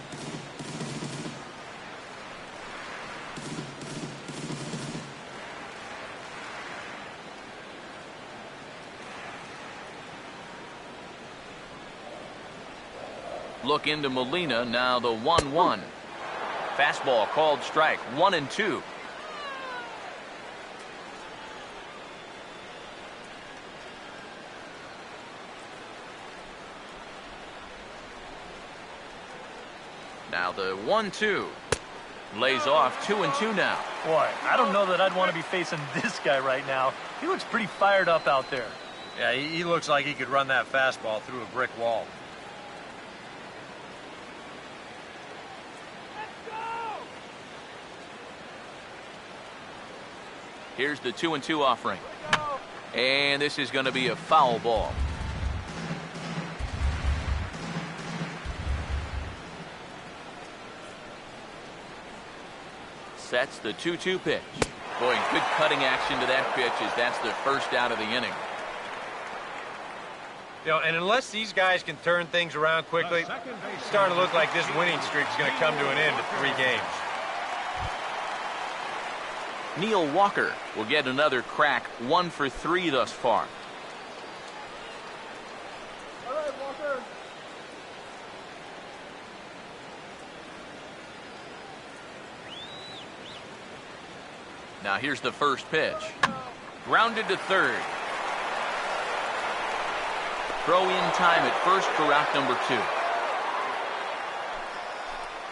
Look into Molina. Now the 1-1. Fastball called strike. 1-2. Now the 1-2. Lays off. 2-2 now. Boy, I don't know that I'd want to be facing this guy right now. He looks pretty fired up out there. Yeah, he looks like he could run that fastball through a brick wall. Here's the 2-2 offering. And this is going to be a foul ball. Sets the 2-2 pitch. Boy, good cutting action to that pitch as that's the first out of the inning. And unless these guys can turn things around quickly, it's starting to look like this winning streak is going to come to an end at 3 games. Neil Walker will get another crack, 1 for 3 thus far. All right, Walker. Now here's the first pitch. Grounded to third. Throw in time at first for route number 2.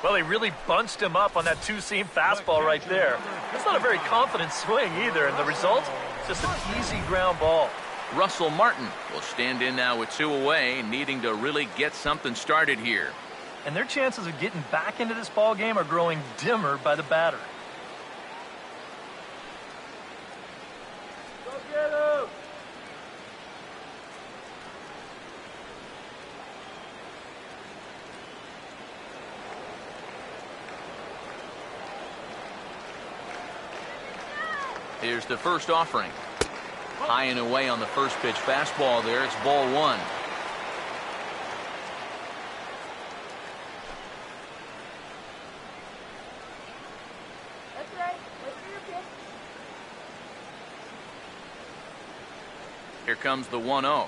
Well, he really bunched him up on that two-seam fastball right there. That's not a very confident swing either, and the result, just an easy ground ball. Russell Martin will stand in now with 2 away, needing to really get something started here. And their chances of getting back into this ball game are growing dimmer by the batter. Go get him. Here's the first offering. High and away on the first pitch fastball there. It's ball 1. That's right. Wait for your pitch. Here comes the 1-0.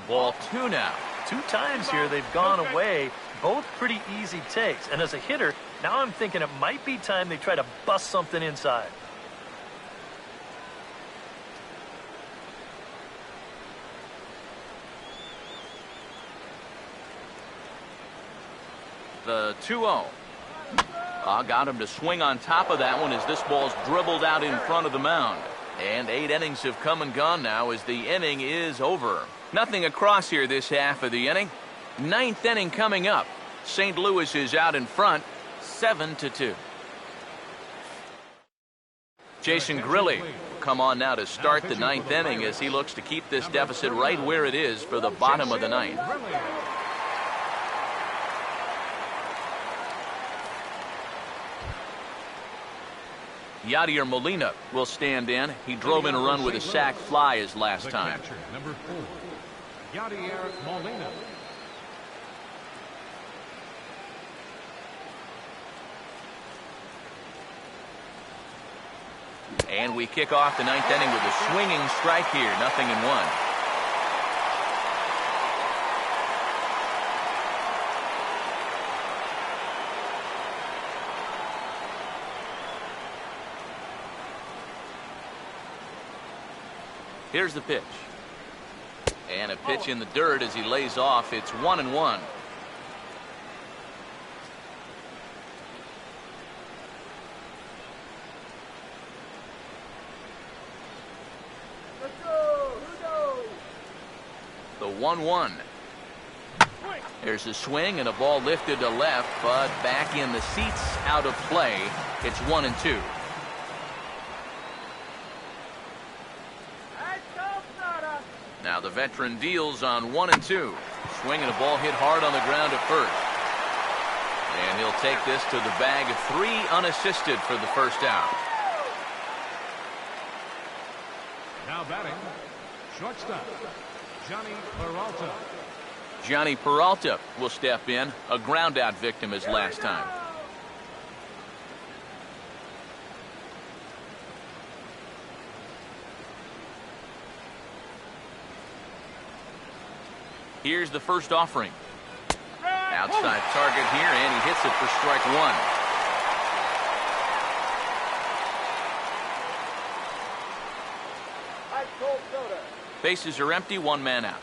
Ball 2 now. 2 times here they've gone away, both pretty easy takes. And as a hitter, now I'm thinking it might be time they try to bust something inside. The 2-0. Got him to swing on top of that one as this ball's dribbled out in front of the mound. And 8 innings have come and gone now as the inning is over. Nothing across here this half of the inning. 9th inning coming up. St. Louis is out in front, 7-2. Jason Grilli will come on now to start the 9th inning as he looks to keep this deficit right where it is for the bottom of the 9th. Yadier Molina will stand in. He drove in a run with a sac fly his last time. Number 4, Yadier Molina. And we kick off the 9th inning with a swinging strike here. 0-1. Here's the pitch. And a pitch in the dirt as he lays off. It's 1-1. Let's go. Who knows? The 1-1. There's a swing and a ball lifted to left, but back in the seats, out of play. It's 1-2. Now the veteran deals on 1-2. Swing and a ball hit hard on the ground at first. And he'll take this to the bag of 3 unassisted for the first out. Now batting, shortstop, Johnny Peralta. Johnny Peralta will step in, a ground out victim as last time. Here's the first offering. Outside target here, and he hits it for strike 1. Bases are empty, 1 man out.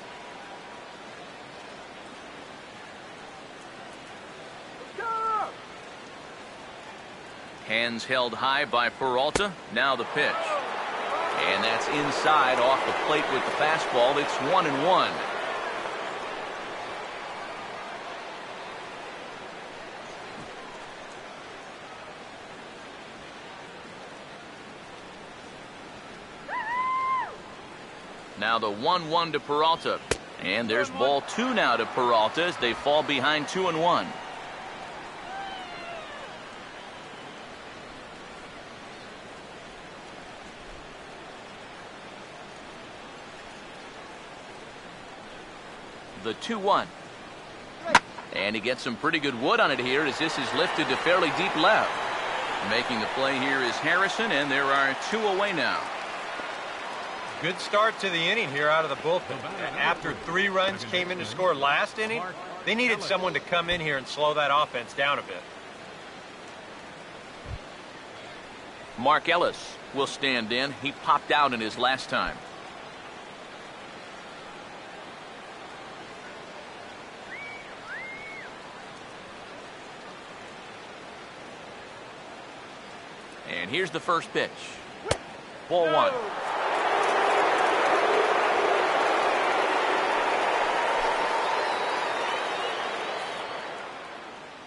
Hands held high by Peralta. Now the pitch. And that's inside off the plate with the fastball. It's 1-1. Now the 1-1 to Peralta. And there's ball 2 now to Peralta as they fall behind 2-1. The 2-1. And he gets some pretty good wood on it here as this is lifted to fairly deep left. Making the play here is Harrison, and there are 2 away now. Good start to the inning here out of the bullpen. After 3 runs came in to score last inning, they needed someone to come in here and slow that offense down a bit. Mark Ellis will stand in. He popped out in his last time. And here's the first pitch. Ball 1.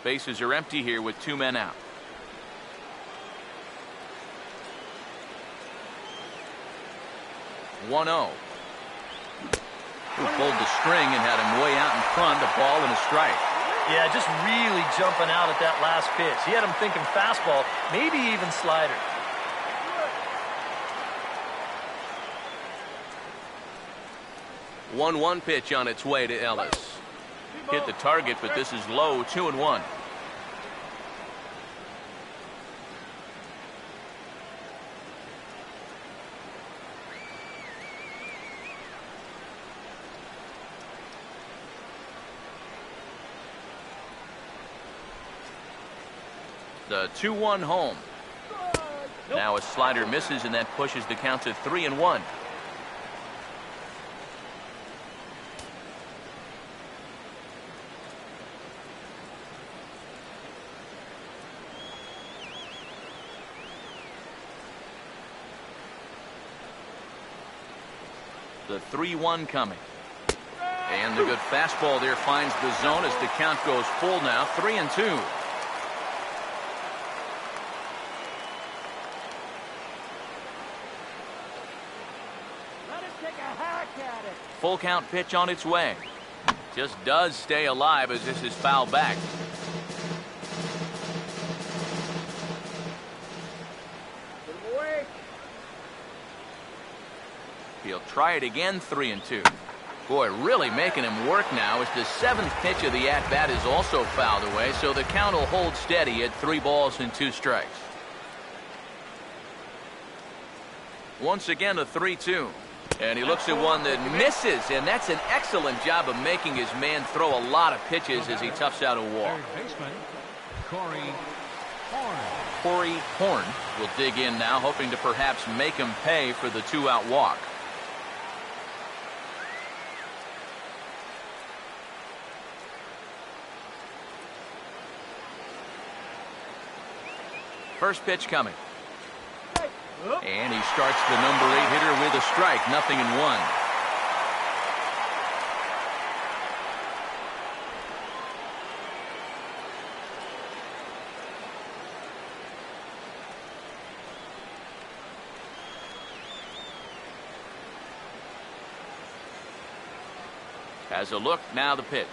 Bases are empty here with 2 men out. Who pulled the string and had him way out in front, a ball and a strike. Yeah, just really jumping out at that last pitch. He had him thinking fastball, maybe even slider. One pitch on its way to Ellis. Hit the target, but this is low, 2-1. The 2-1 home. Now a slider misses, and that pushes the count to 3-1. The 3-1 coming. And the good fastball there finds the zone as the count goes full now, 3-2. Full count pitch on its way. Just does stay alive as this is fouled back. He'll try it again, 3-2. Boy, really making him work now as the 7th pitch of the at-bat is also fouled away, so the count will hold steady at 3 balls and 2 strikes. Once again, a 3-2. And he looks at one that misses, and that's an excellent job of making his man throw a lot of pitches as he toughs out a walk. Corey Horn will dig in now, hoping to perhaps make him pay for the 2-out walk. First pitch coming. And he starts the number 8 hitter with a strike, 0-1. As a look, now the pitch.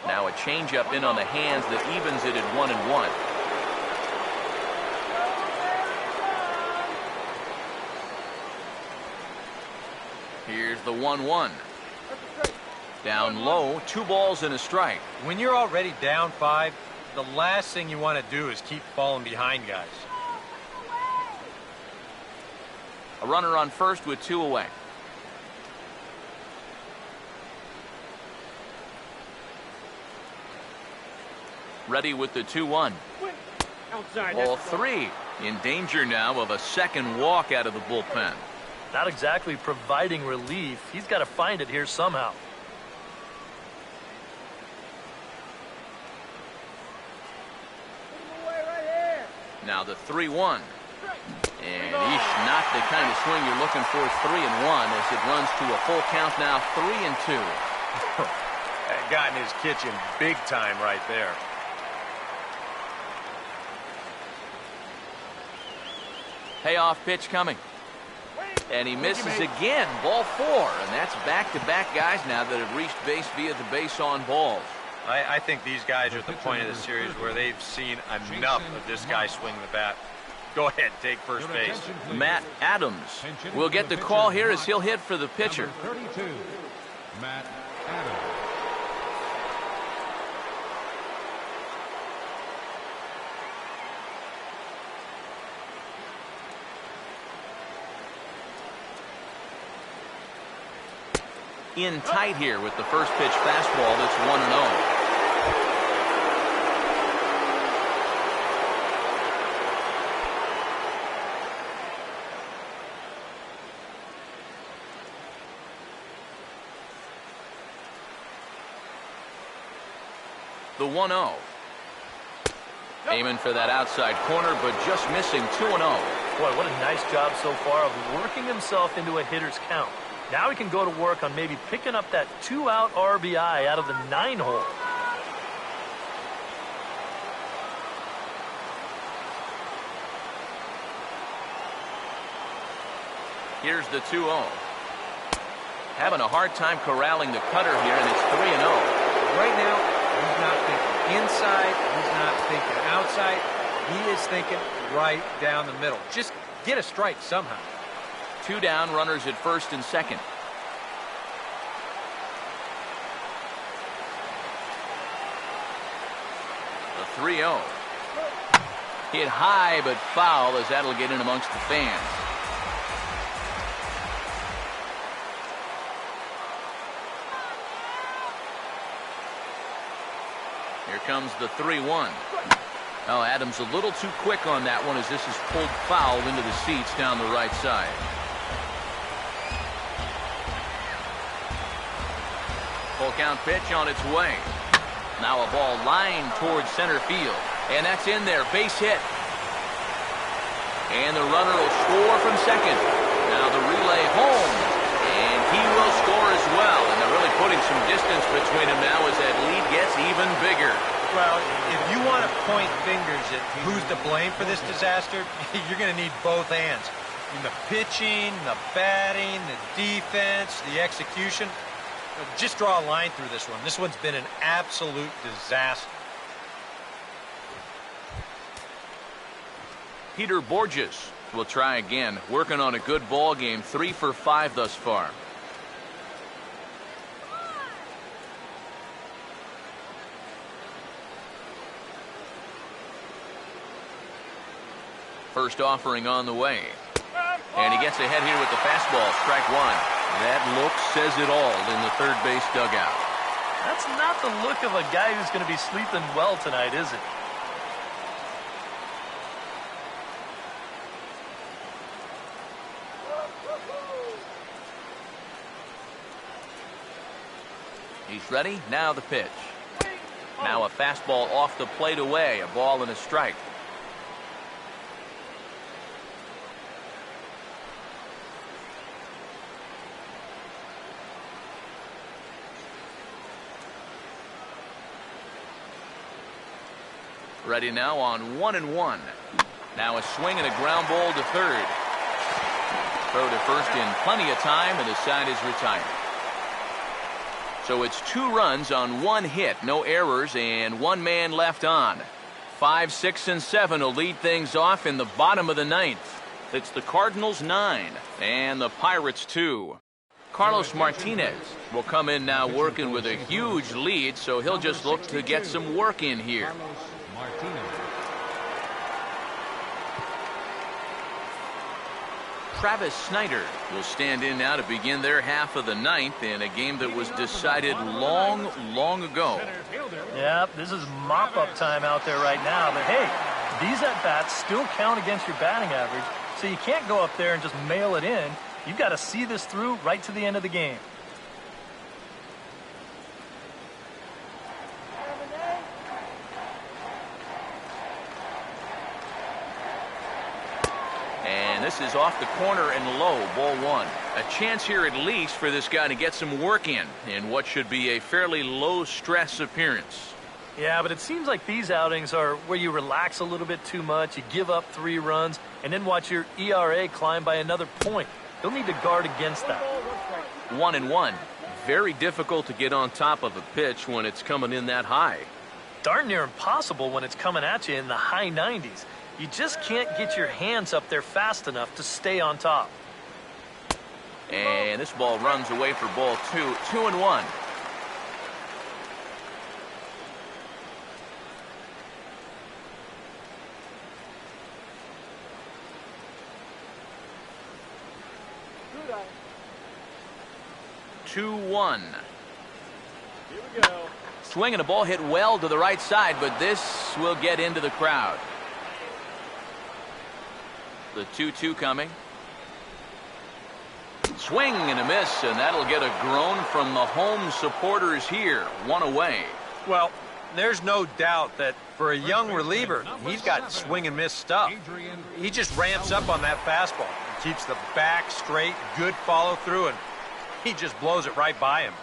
Now a changeup in on the hands that evens it at 1-1. Here's the 1-1. Down low, 2 balls and a strike. When you're already down 5, the last thing you want to do is keep falling behind guys. A runner on first with 2 away. Ready with the 2-1. Ball 3. In danger now of a second walk out of the bullpen. Not exactly providing relief. He's got to find it here somehow. Now the 3-1. And not the kind of swing you're looking for. 3-1 as it runs to a full count now, 3-2. That got in his kitchen big time right there. Payoff pitch coming. And he misses again. Ball 4. And that's back-to-back guys now that have reached base via the base on balls. I think these guys are at the point of the series where they've seen enough of this guy swing the bat. Go ahead, take first base. Matt Adams will get the call here as he'll hit for the pitcher. 32, Matt Adams. In tight here with the first pitch fastball that's 1-0. The 1-0. Aiming for that outside corner, but just missing 2-0. Boy, what a nice job so far of working himself into a hitter's count. Now he can go to work on maybe picking up that 2-out RBI out of the 9-hole. Here's the 2-0. Having a hard time corralling the cutter here, and it's 3-0. Right now, he's not thinking inside. He's not thinking outside. He is thinking right down the middle. Just get a strike somehow. 2 down, runners at first and second. The 3-0. Hit high but foul as that'll get in amongst the fans. Here comes the 3-1. Oh, Adams a little too quick on that one as this is pulled foul into the seats down the right side. Full count pitch on its way. Now a ball lined towards center field. And that's in there. Base hit. And the runner will score from second. Now the relay home. And he will score as well. And they're really putting some distance between them now as that lead gets even bigger. Well, if you want to point fingers at who's to blame for this disaster, you're going to need both hands. In the pitching, the batting, the defense, the execution. Just draw a line through this one. This one's been an absolute disaster. Peter Borges will try again, working on a good ball game, 3 for 5 thus far. First offering on the way. And he gets ahead here with the fastball, strike 1. That look says it all in the third base dugout. That's not the look of a guy who's going to be sleeping well tonight, is it? He's ready. Now the pitch. Now a fastball off the plate away. A ball and a strike. Ready now on 1-1. Now a swing and a ground ball to third. Throw to first in plenty of time, and the side is retired. So it's 2 runs on 1 hit, no errors, and 1 man left on. 5, 6, and 7 will lead things off in the bottom of the 9th. It's the Cardinals 9 and the Pirates 2. Carlos Martinez will come in now working with a huge lead, so he'll just look to get some work in here. Travis Snyder will stand in now to begin their half of the 9th in a game that was decided long, long ago. Yeah, this is mop-up time out there right now. But, hey, these at-bats still count against your batting average, so you can't go up there and just mail it in. You've got to see this through right to the end of the game. And this is off the corner and low, ball 1. A chance here at least for this guy to get some work in what should be a fairly low-stress appearance. Yeah, but it seems like these outings are where you relax a little bit too much, you give up 3 runs, and then watch your ERA climb by another point. You'll need to guard against that. 1-1. Very difficult to get on top of a pitch when it's coming in that high. Darn near impossible when it's coming at you in the high 90s. You just can't get your hands up there fast enough to stay on top. And this ball runs away for ball 2. 2-1. 2-1. Here we go. Swinging a ball hit well to the right side, but this will get into the crowd. The 2-2 coming. Swing and a miss, and that'll get a groan from the home supporters here. One away. Well, there's no doubt that for a young reliever, he's got swing and miss stuff. He just ramps up on that fastball. Keeps the back straight, good follow through, and he just blows it right by him.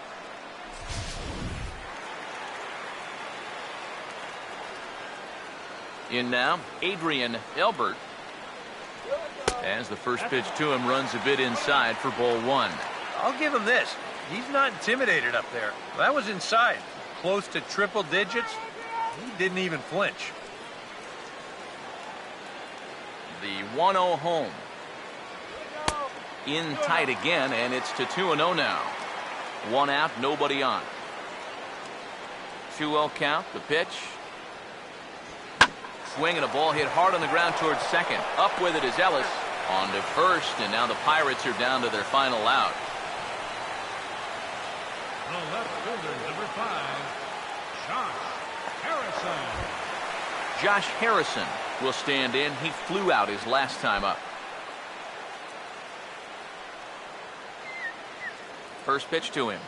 In now, Adrian Elbert. As the first pitch to him runs a bit inside for ball one. I'll give him this. He's not intimidated up there. That was inside. Close to triple digits. He didn't even flinch. The 1-0 home. In tight again, and it's to 2-0 now. One out, nobody on. 2-0 count, the pitch. Swing and a ball hit hard on the ground towards second. Up with it is Ellis. On to first, and now the Pirates are down to their final out. The left fielder, number 5, Josh Harrison. Josh Harrison will stand in. He flew out his last time up. First pitch to him.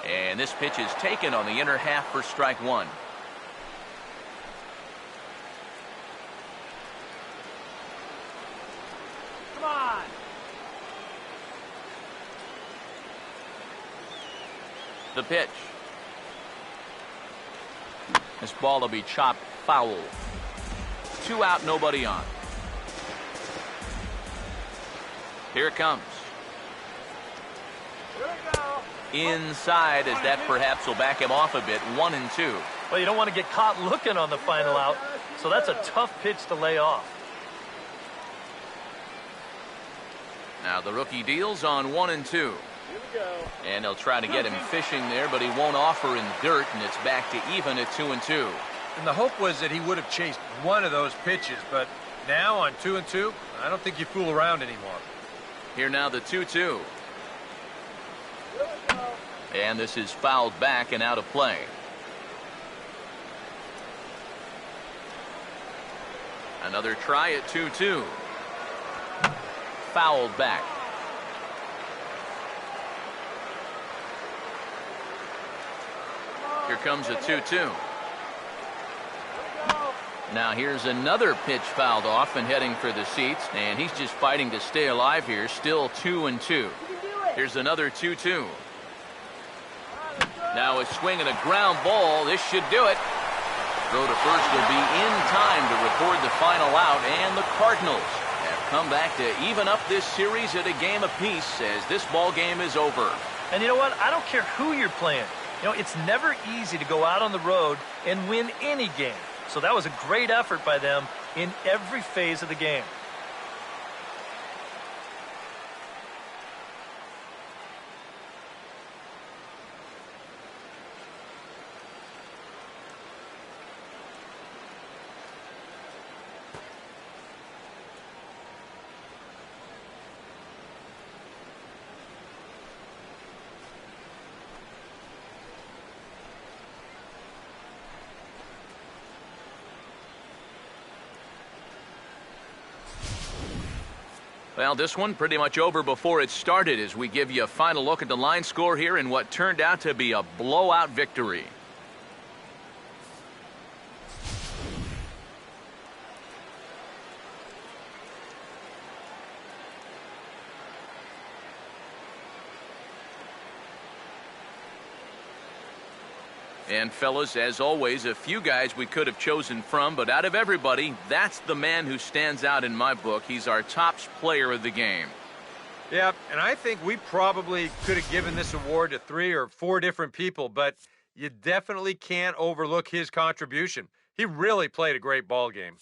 And this pitch is taken on the inner half for strike one. Come on. The pitch. This ball will be chopped foul. 2 out, nobody on. Here it comes. Here we go. Inside, as that perhaps will back him off a bit. 1-2. Well, you don't want to get caught looking on the final out, so that's a tough pitch to lay off. Now the rookie deals on 1-2. Here we go. And they'll try to get him fishing there, but he won't offer in dirt, and it's back to even at 2-2. And the hope was that he would have chased one of those pitches, but now on 2-2, I don't think you fool around anymore. Here now the 2-2. Here we go. And this is fouled back and out of play. Another try at 2-2. Fouled back. Here comes a 2-2. Now here's another pitch fouled off and heading for the seats, and he's just fighting to stay alive here. Still 2-2. Here's another 2-2. Now a swing and a ground ball. This should do it. Throw to first will be in time to record the final out, and the Cardinals have come back to even up this series at a game apiece as this ball game is over. And you know what? I don't care who you're playing. You know, it's never easy to go out on the road and win any game. So that was a great effort by them in every phase of the game. Well, this one pretty much over before it started as we give you a final look at the line score here in what turned out to be a blowout victory. And fellas, as always, a few guys we could have chosen from, but out of everybody, that's the man who stands out in my book. He's our top player of the game. Yeah, and I think we probably could have given this award to 3 or 4 different people, but you definitely can't overlook his contribution. He really played a great ball game.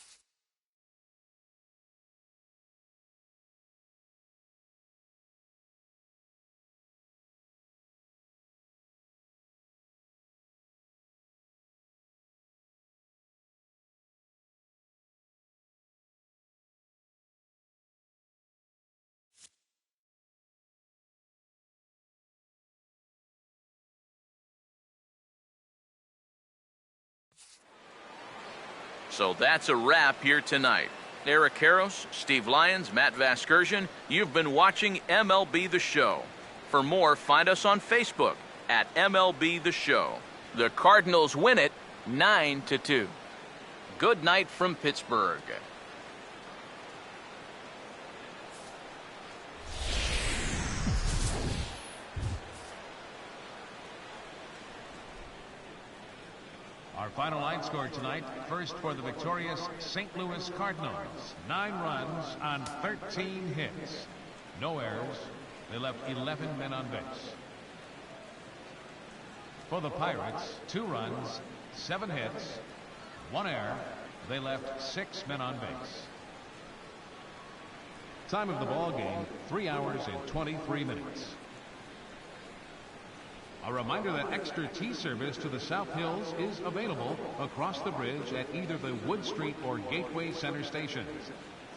So that's a wrap here tonight. Eric Karros, Steve Lyons, Matt Vasgersian, you've been watching MLB The Show. For more, find us on Facebook at MLB The Show. The Cardinals win it 9-2. Good night from Pittsburgh. Our final line score tonight, first for the victorious St. Louis Cardinals. 9 runs on 13 hits. No errors. They left 11 men on base. For the Pirates, 2 runs, 7 hits, 1 error. They left 6 men on base. Time of the ball game, 3 hours and 23 minutes. A reminder that extra tea service to the South Hills is available across the bridge at either the Wood Street or Gateway Center stations.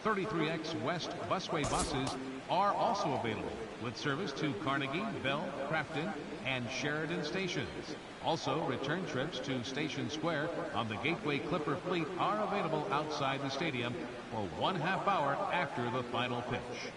33X West busway buses are also available with service to Carnegie, Bell, Crafton, and Sheridan stations. Also, return trips to Station Square on the Gateway Clipper fleet are available outside the stadium for 1/2 hour after the final pitch.